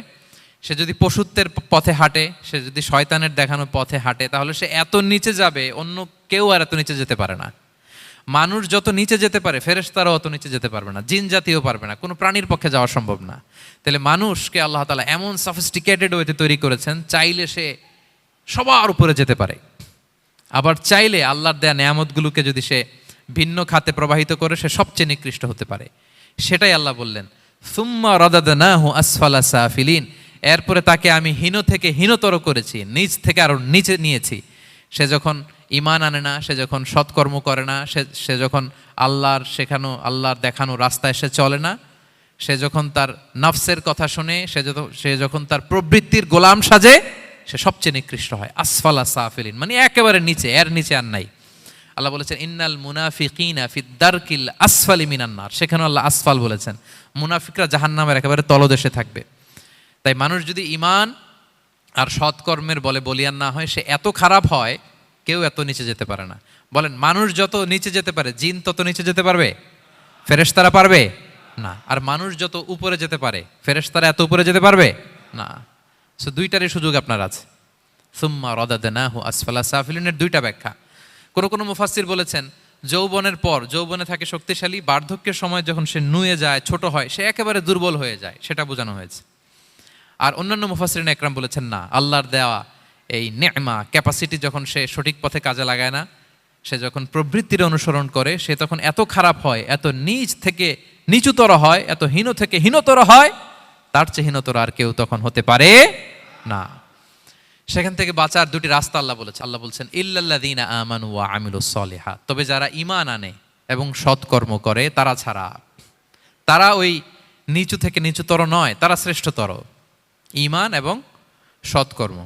A: সে যদি পশুত্বের পথে হাঁটে, সে যদি শয়তানের দেখানো পথে হাঁটে, তাহলে সে এত নিচে যাবে, অন্য কেউ আর এত নিচে যেতে পারে না। মানুষ যত নিচে যেতে পারে, ফেরেশতারাও অত নিচে যেতে পারবে না, জিন জাতীয় পারবে না, কোনো প্রাণীর পক্ষে যাওয়া সম্ভব না। তাহলে মানুষকে আল্লাহ তাআলা এমন সফিস্টিকেটেড ওয়েতে তৈরি করেছেন, চাইলে সে সবার উপরে যেতে পারে। আবার চাইলে আল্লাহর দেয়া নেয়ামতগুলোকে যদি সে ভিন্ন খাতে প্রবাহিত করে, সে সবচেয়ে নিকৃষ্ট হতে পারে। সেটাই আল্লাহ বললেন, সুম্মা রাদাদনাহু আসফালা সাফিলিন। এরপরে তাকে আমি হীন থেকে হীনতর করেছি, নিচ থেকে আরো নিচে নিয়েছি। সে যখন ঈমান আনে না, সে যখন সৎকর্ম করে না, সে যখন আল্লাহর শেখানো, আল্লাহর দেখানো রাস্তায় সে চলে না, সে যখন তার নফসের কথা শুনে, সে যখন তার প্রবৃত্তির গোলাম সাজে, সে সবচেয়ে নিকৃষ্ট হয়। আসফালা সাফিলিন মানে একেবারে নিচে, এর নিচে আর নাই। আল্লাহ বলেছেন, ইন্নাল মুনাফিকিনা ফি দারকিল আসফালি মিনান নার। সেখানে আল্লাহ আসফাল বলেছেন। মুনাফিকরা জাহান্নামের একেবারে তলদেশে থাকবে। তাই মানুষ যদি ঈমান আর সৎকর্মের বলে বলিয়ান না হয়, সে এত খারাপ হয়, কেউ এত নিচে যেতে পারে না। বলেন, মানুষ যত নিচে যেতে পারে, জিন তত নিচে যেতে পারবে? ফেরেশতারা পারবে না। আর মানুষ যত উপরে যেতে পারে, ফেরেশতারা এত উপরে যেতে পারবে না। সো দুইটারই সুযোগ আপনার আছে। সুম্মা রাদাদনাহু আসফালা সাফিলিনের দুইটা ব্যাখ্যা। কোনো মুফাসসির বলেছেন, যৌবনের পর, যৌবনে থাকে শক্তিশালী, বার্ধক্যের সময় যখন সে নুয়ে যায়, ছোট হয়, সে একেবারে দুর্বল হয়ে যায়, সেটা বোঝানো হয়েছে। আর অন্যান্য মুফাসসিরিন একরাম বলেছেন, না, আল্লাহর দেওয়া এই নেয়মা, ক্যাপাসিটি যখন সে সঠিক পথে কাজে লাগায় না, সে যখন প্রবৃত্তির অনুসরণ করে, সে তখন এত খারাপ হয়, এত নিচ থেকে নিচুতর হয়, এত হীন থেকে হীনতর হয়, তার চেয়ে হীনতর আর কেউ তখন হতে পারে না। সেখান থেকে বাঁচার দুটি রাস্তা আল্লাহ বলেছে। আল্লাহ বলছেন, ইল্লাল্লাযীনা আমানু ওয়া আমিলুস সলিহাত। তবে যারা ঈমান আনে এবং সৎকর্ম করে তারা ছাড়া। তারা ওই নিচু থেকে নিচুতর নয়, তারা শ্রেষ্ঠতর। ঈমান এবং সৎকর্ম,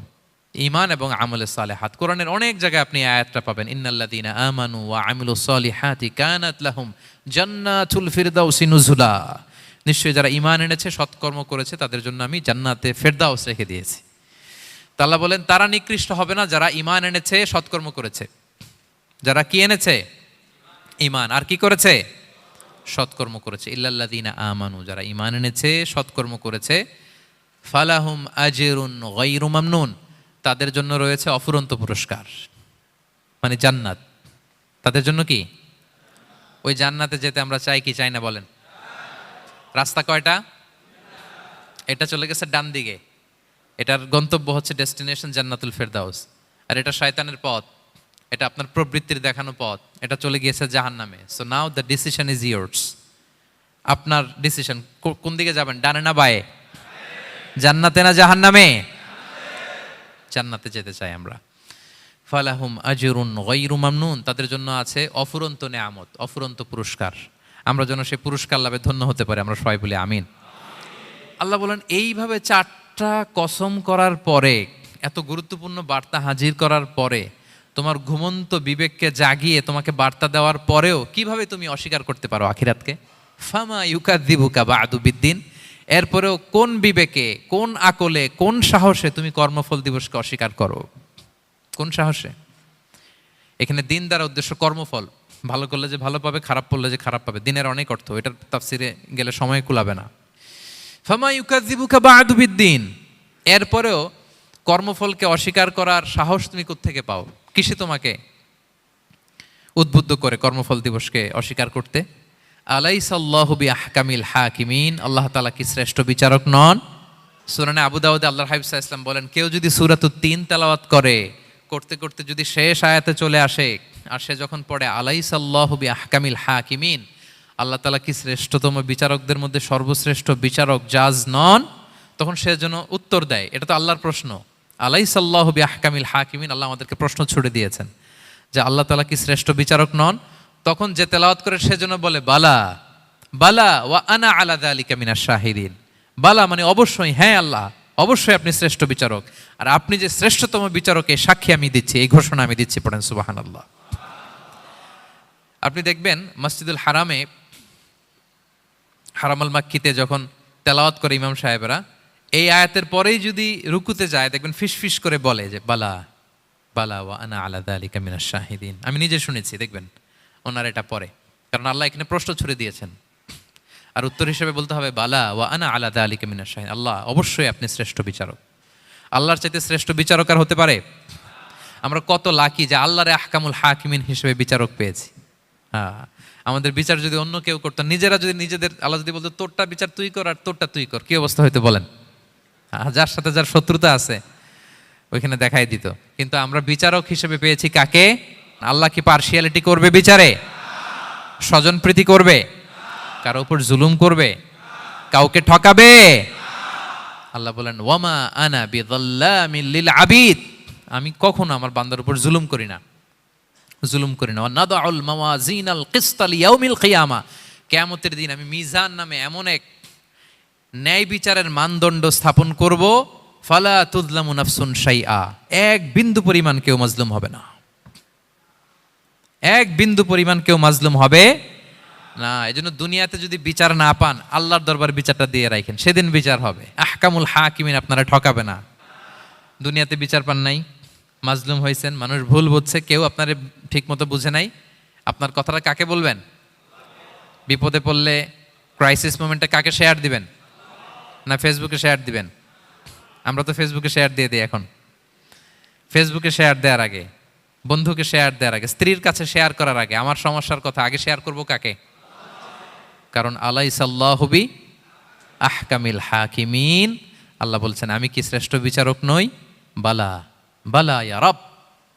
A: ঈমান এবং আমলে সালেহাত। কোরআনের অনেক জায়গায় আপনি আয়াতটা পাবেন, ইন্নাল্লাযীনা আমানু ওয়া আমিলুস সলিহাতি কানাত লাহুম জান্নাতুল ফিরদাউসি নুজুলা। নিশ্চয়ই যারা ঈমান এনেছে, সৎকর্ম করেছে, তাদের জন্য আমি জান্নাতে ফেরদাউস রেখে দিয়েছি। তো আল্লাহ বলেন তারা নিকৃষ্ট হবে না যারা ঈমান এনেছে, সৎকর্ম করেছে। যারা কি এনেছে? ঈমান। আর কি করেছে? সৎকর্ম করেছে। ইল্লাল্লাযীনা আমানু, যারা ঈমান এনেছে, সৎকর্ম করেছে, ফালাহুম আজরুন গায়রু মামনুন, তাদের জন্য রয়েছে অফুরন্ত পুরস্কার, মানে জান্নাত। তাদের জন্য কি? ওই জান্নাতে যেতে আমরা চাই কি চাই না বলেন? রাস্তা কয়টা? এটা চলে গেছে ডান দিকে, এটার গন্তব্য হচ্ছে ডেস্টিনেশন জান্নাতুল ফেরদাউস। আর এটা শয়তানের পথ, এটা আপনার প্রবৃত্তির দেখানো পথ, এটা চলে গিয়েছে জাহান্নামে। So now the decision is years. আপনার ডিসিশন, কোন দিকে যাবেন, ডানে না বায়ে? জান্নাতে না জাহান্নামে? জান্নাতে যেতে চাই আমরা। ফালাহুম আজরুন গায়রু মামনুন, তাদের জন্য আছে অফুরন্ত নেয়ামত, অফুরন্ত পুরস্কার। আমরা যেন সেই পুরস্কার লাভে ধন্য হতে পারি, আমরা সবাই বলি আমিন। আল্লাহ বলেন এইভাবে 4টা কসম করার পরে, এত গুরুত্বপূর্ণ বার্তা হাজির করার পরে, তোমার ঘুমন্ত বিবেককে জাগিয়ে তোমাকে বার্তা দেওয়ার পরেও কিভাবে তুমি অস্বীকার করতে পারো আখিরাতকে? ফামা ইউকাযযিবুকা বা'দু বিদ্দিন, এরপরেও কোন বিবেকে, কোন আকলে, কোন সাহসে তুমি কর্মফল দিবসকে অস্বীকার করো? কোন সাহসে? এখানে দিন দ্বারা উদ্দেশ্য কর্মফল। ভালো করলে যে ভালো পাবে, খারাপ করলে যে খারাপ পাবে। দিনের অনেক অর্থ, এটার তাফসিরে গেলে সময় কুলাবে না। ফামা ইউকাযযিবুকা বা'দু বিদ্দিন, এরপরেও কর্মফলকে অস্বীকার করার সাহস তুমি কোত্থেকে পাও? কিসে তোমাকে উদ্বুদ্ধ করে কর্মফল দিবসকে অস্বীকার করতে? আলাইসাল্লাহু বিআহকামিল হাকিমিন, আল্লাহ তাআলা কি শ্রেষ্ঠ বিচারক নন? সূরা আবু দাউদে আল্লাহর হাবিব সাল্লাল্লাহু আলাইহি ওয়াসাল্লাম বলেন, কেউ যদি সূরাতুত তিন তেলাওয়াত করে, করতে করতে যদি শেষ আয়াতে চলে আসে, আর সে যখন পড়ে আলাইসাল্লাহু বিআহকামিল হাকিমিন, আল্লাহ তাআলা কি শ্রেষ্ঠতম বিচারকদের মধ্যে সর্বশ্রেষ্ঠ বিচারক জাজ নন, তখন সে যেন উত্তর দেয়, এটা তো আল্লাহর প্রশ্ন। আলাইসাল্লাহু বিআহকামিল হাকিমিন, আল্লাহ আমাদেরকে প্রশ্ন ছুড়ে দিয়েছেন যে আল্লাহ তাআলা কি শ্রেষ্ঠ বিচারক নন? তখন যে তেলাওয়াত করে সে যেন বলে বালা বালা ওয়া আনা আলা যালিকা মিনাশ শাহিদিন। বালা মানে অবশ্যই, হ্যাঁ আল্লাহ অবশ্যই আপনি শ্রেষ্ঠ বিচারক, আর আপনি যে শ্রেষ্ঠতম বিচারকের সাক্ষী আমি দিচ্ছি, এই ঘোষণা আমি দিচ্ছি। পড়েন সুবহানাল্লাহ। আপনি দেখবেন মসজিদুল হারামে, হারামুল মাক্কিতে যখন তেলাওয়াত করে ইমাম সাহেবরা, এই আয়াতের পরেই যদি রুকুতে যায়, দেখবেন ফিস ফিস করে বলে যে বালা বালা ওয়া আনা আলা যালিকা মিনাশ শাহিদিন। আমি নিজে শুনেছি, দেখবেন ওনার এটা পরে, কারণ আল্লাহ এখানে প্রশ্ন ছুড়ে দিয়েছেন। আর উত্তর হিসেবে বলতে হবে বালা ওয়া আনা আলা যালিকা মিনাশ শাহিদিন, আল্লাহ অবশ্যই আপনি শ্রেষ্ঠ বিচারক। আল্লাহর চাইতে শ্রেষ্ঠ বিচারক আর হতে পারে? আমরা কত লাকি যে আল্লাহর আহকামুল হাকিমিন হিসেবে বিচারক পেয়েছি। হ্যাঁ, আমাদের বিচার যদি অন্য কেউ করতো, নিজেরা যদি নিজেদের, আল্লাহ যদি বলতো তোরটা বিচার তুই কর আর তোরটা তুই কর, কি অবস্থা হইতো বলেন? যার সাথে যার শত্রুতা আছে ওইখানে দেখাই দিত। কিন্তু আমরা বিচারক হিসেবে পেয়েছি কাকে? আল্লাহ কি পার্সিয়ালিটি করবে বিচারে? স্বজনপ্রীতি করবে? কারো উপর জুলুম করবে? কাউকে ঠকাবে? আল্লাহ বলেন ওয়ামা আনা বিযাল্লামিল লিল আবিদ, আমি কখনো আমার বান্দার উপর জুলুম করি না, জুলুম করি না। নাদাউল মাওয়াজিনাল কিসতা লিয়াউমিল কিয়ামা, কিয়ামতের দিন আমি মিজান নামে এমন এক ন্যায় বিচারের মানদণ্ড স্থাপন করব, ফালা তুযলামু নাফসুন শাইআ, এক বিন্দু পরিমাণ কেউ মাজলুম হবে না, এক বিন্দু পরিমাণ কেউ মাজলুম হবে না। এজন্য দুনিয়াতে যদি বিচার না পান, আল্লাহর দরবার বিচারটা দিয়ে রাখেন, সেদিন বিচার হবে। আহকামুল হাকিমিন আপনারা ঠকাবে না। দুনিয়াতে বিচার পান নাই, মাজলুম হয়েছেন, মানুষ ভুল বুঝছে, কেউ আপনারে ঠিক মতো বুঝে নাই, আপনার কথাটা কাকে বলবেন? বিপদে পড়লে, ক্রাইসিস মোমেন্টে কাকে শেয়ার দিবেন? না ফেসবুকে শেয়ার দিবেন? আমরা তো ফেসবুকে শেয়ার দিয়ে দিই এখন। ফেসবুকে শেয়ার দেওয়ার আগে, বন্ধুকে শেয়ার দেওয়ার আগে, স্ত্রীর কাছে শেয়ার করার আগে, আমার সমস্যার কথা আগে শেয়ার করব কাকে? কারণ আলাইসাল্লাহু বি আহকামিল হাকিমিন, আল্লাহ বলছেন আমি কি শ্রেষ্ঠ বিচারক নই? বালা বালা ইয়া রব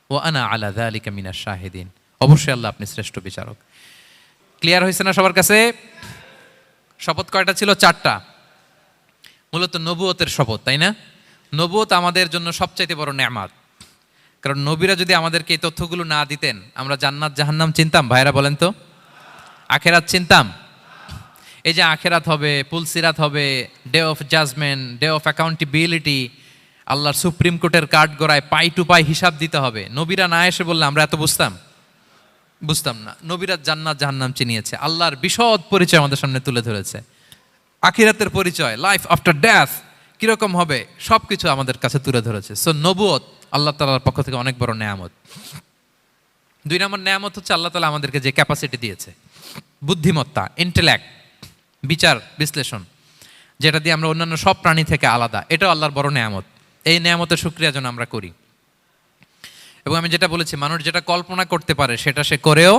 A: ওয়া আনা আলা যালিকা মিনাশ শাহিদিন, অবশ্যই আল্লাহ আপনি শ্রেষ্ঠ বিচারক। ক্লিয়ার হয়েছে না সবার কাছে? শপথ কয়টা ছিল? 4টা। মূলত নবুয়তের শপথ, তাই না? নবুয়ত আমাদের জন্য সবচাইতে বড় নেয়ামত। কারণ নবীরা যদি আমাদেরকে এই তথ্যগুলো না দিতেন, আমরা জান্নাত জাহান্নাম চিনতাম? ভাইরা বলেন তো, আখেরাত চিনতাম? এই যে আখেরাত হবে, পুলসিরাত হবে, day of judgement, day of accountability, আল্লাহর সুপ্রিম কোর্টের কাঠ গড়ায় পাই টু পাই হিসাব দিতে হবে, নবীরা না এসে বললে আমরা এত বুঝতাম না। নবীরা জান্নাত জাহান্নাম চিনিয়েছে, আল্লাহর বিশদ পরিচয় আমাদের সামনে তুলে ধরেছে। আখিরাতের পরিচয়, লাইফ আফটার ডেথ কিরকম হবে, সবকিছু আমাদের কাছে তুলে ধরেছে। সো নবুয়ত আল্লাহ তাআলার পক্ষ থেকে অনেক বড় নেয়ামত। 2 নম্বর নেয়ামত হচ্ছে আল্লাহ তাআলা আমাদেরকে যে ক্যাপাসিটি দিয়েছে, বুদ্ধিমত্তা, ইন্টেলেক্ট, বিচার বিশ্লেষণ, যেটা দিয়ে আমরা অন্যান্য সব প্রাণী থেকে আলাদা, এটাও আল্লাহর বড় নেয়ামত। এই নেয়ামতের শুকরিয়া যেন আমরা করি। এবং আমি যেটা বলেছি, মানুষ যেটা কল্পনা করতে পারে সেটা সে করেও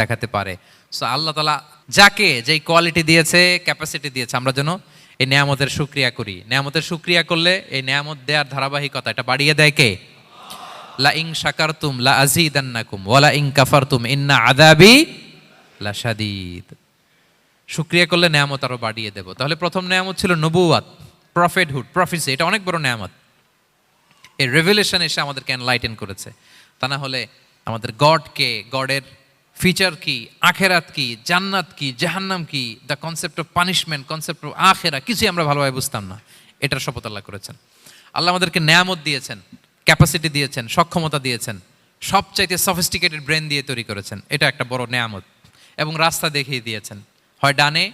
A: দেখাতে পারে। সো আল্লাহ তাআলা যাকে যেই কোয়ালিটি দিয়েছে, ক্যাপাসিটি দিয়েছে, আমরা যেন এই নেয়ামতের শুকরিয়া করি। নেয়ামতের শুকরিয়া করলে এই নেয়ামত দেওয়ার ধারাবাহিকতা এটা বাড়িয়ে দেয় কে? লা ইন শাকারতুম লা আযীদান্নাকুম ওয়া লা ইন কাফারতুম ইন্না আযাবি লাশাদীদ। শুকরিয়া করলে নেয়ামত আরো বাড়িয়ে দেব। তাহলে প্রথম নেয়ামত ছিল নবুওয়াত, প্রফেটহুড, প্রফেসি, এটা অনেক বড় নেয়ামত। এই রেভেলেশন এসে আমাদেরকে এনলাইটেন করেছে। তা না হলে আমাদের গডকে, গডের ফিচার কি, আখেরাত কি, জান্নাত কি, জাহান্নাম কি, the concept of punishment, concept of আখেরা, কিছুই আমরা ভালোভাবে বুঝতাম না। এটার শপথ আল্লাহ করেছেন। আল্লাহ আমাদেরকে নেয়ামত দিয়েছেন, ক্যাপাসিটি দিয়েছেন, সক্ষমতা দিয়েছেন, সবচাইতে সফিস্টিকেটেড ব্রেন দিয়ে তৈরি করেছেন। এটা একটা বড় নেয়ামত। এবং রাস্তা দেখিয়ে দিয়েছেন, হয় ডানে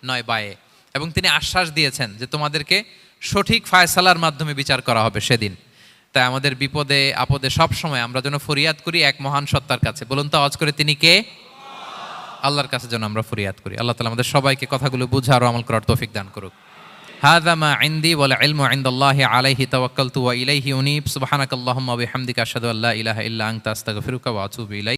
A: নয় বায়ে। এবং তিনি আশ্বাস দিয়েছেন যে তোমাদেরকে সঠিক ফায়সালার মাধ্যমে বিচার করা হবে সেদিন। তাই আমাদের বিপদে আপদে সব সময় আমরা যেন ফরিয়াদ করি এক মহান সত্তার কাছে। বলুন তো আওয়াজ করে, তিনি কে? আল্লাহর কাছে যেন আমরা ফরিয়াদ করি। আল্লাহ তাআলা আমাদের সবাইকে কথাগুলো বুঝার ও আমল করার তৌফিক দান করুক। হাযা মা ইনদি ওয়াল ইলমু ইনদাল্লাহি আলাইহি তাওয়াক্কালতু ওয়া ইলাইহি উনীব। সুবহানাকাল্লাহুম্মা ওয়া বিহামদিকা আশহাদু আল্লা ইলাহা ইল্লা আনতা আস্তাগফিরুকা ওয়া আতুবু ইলাইক।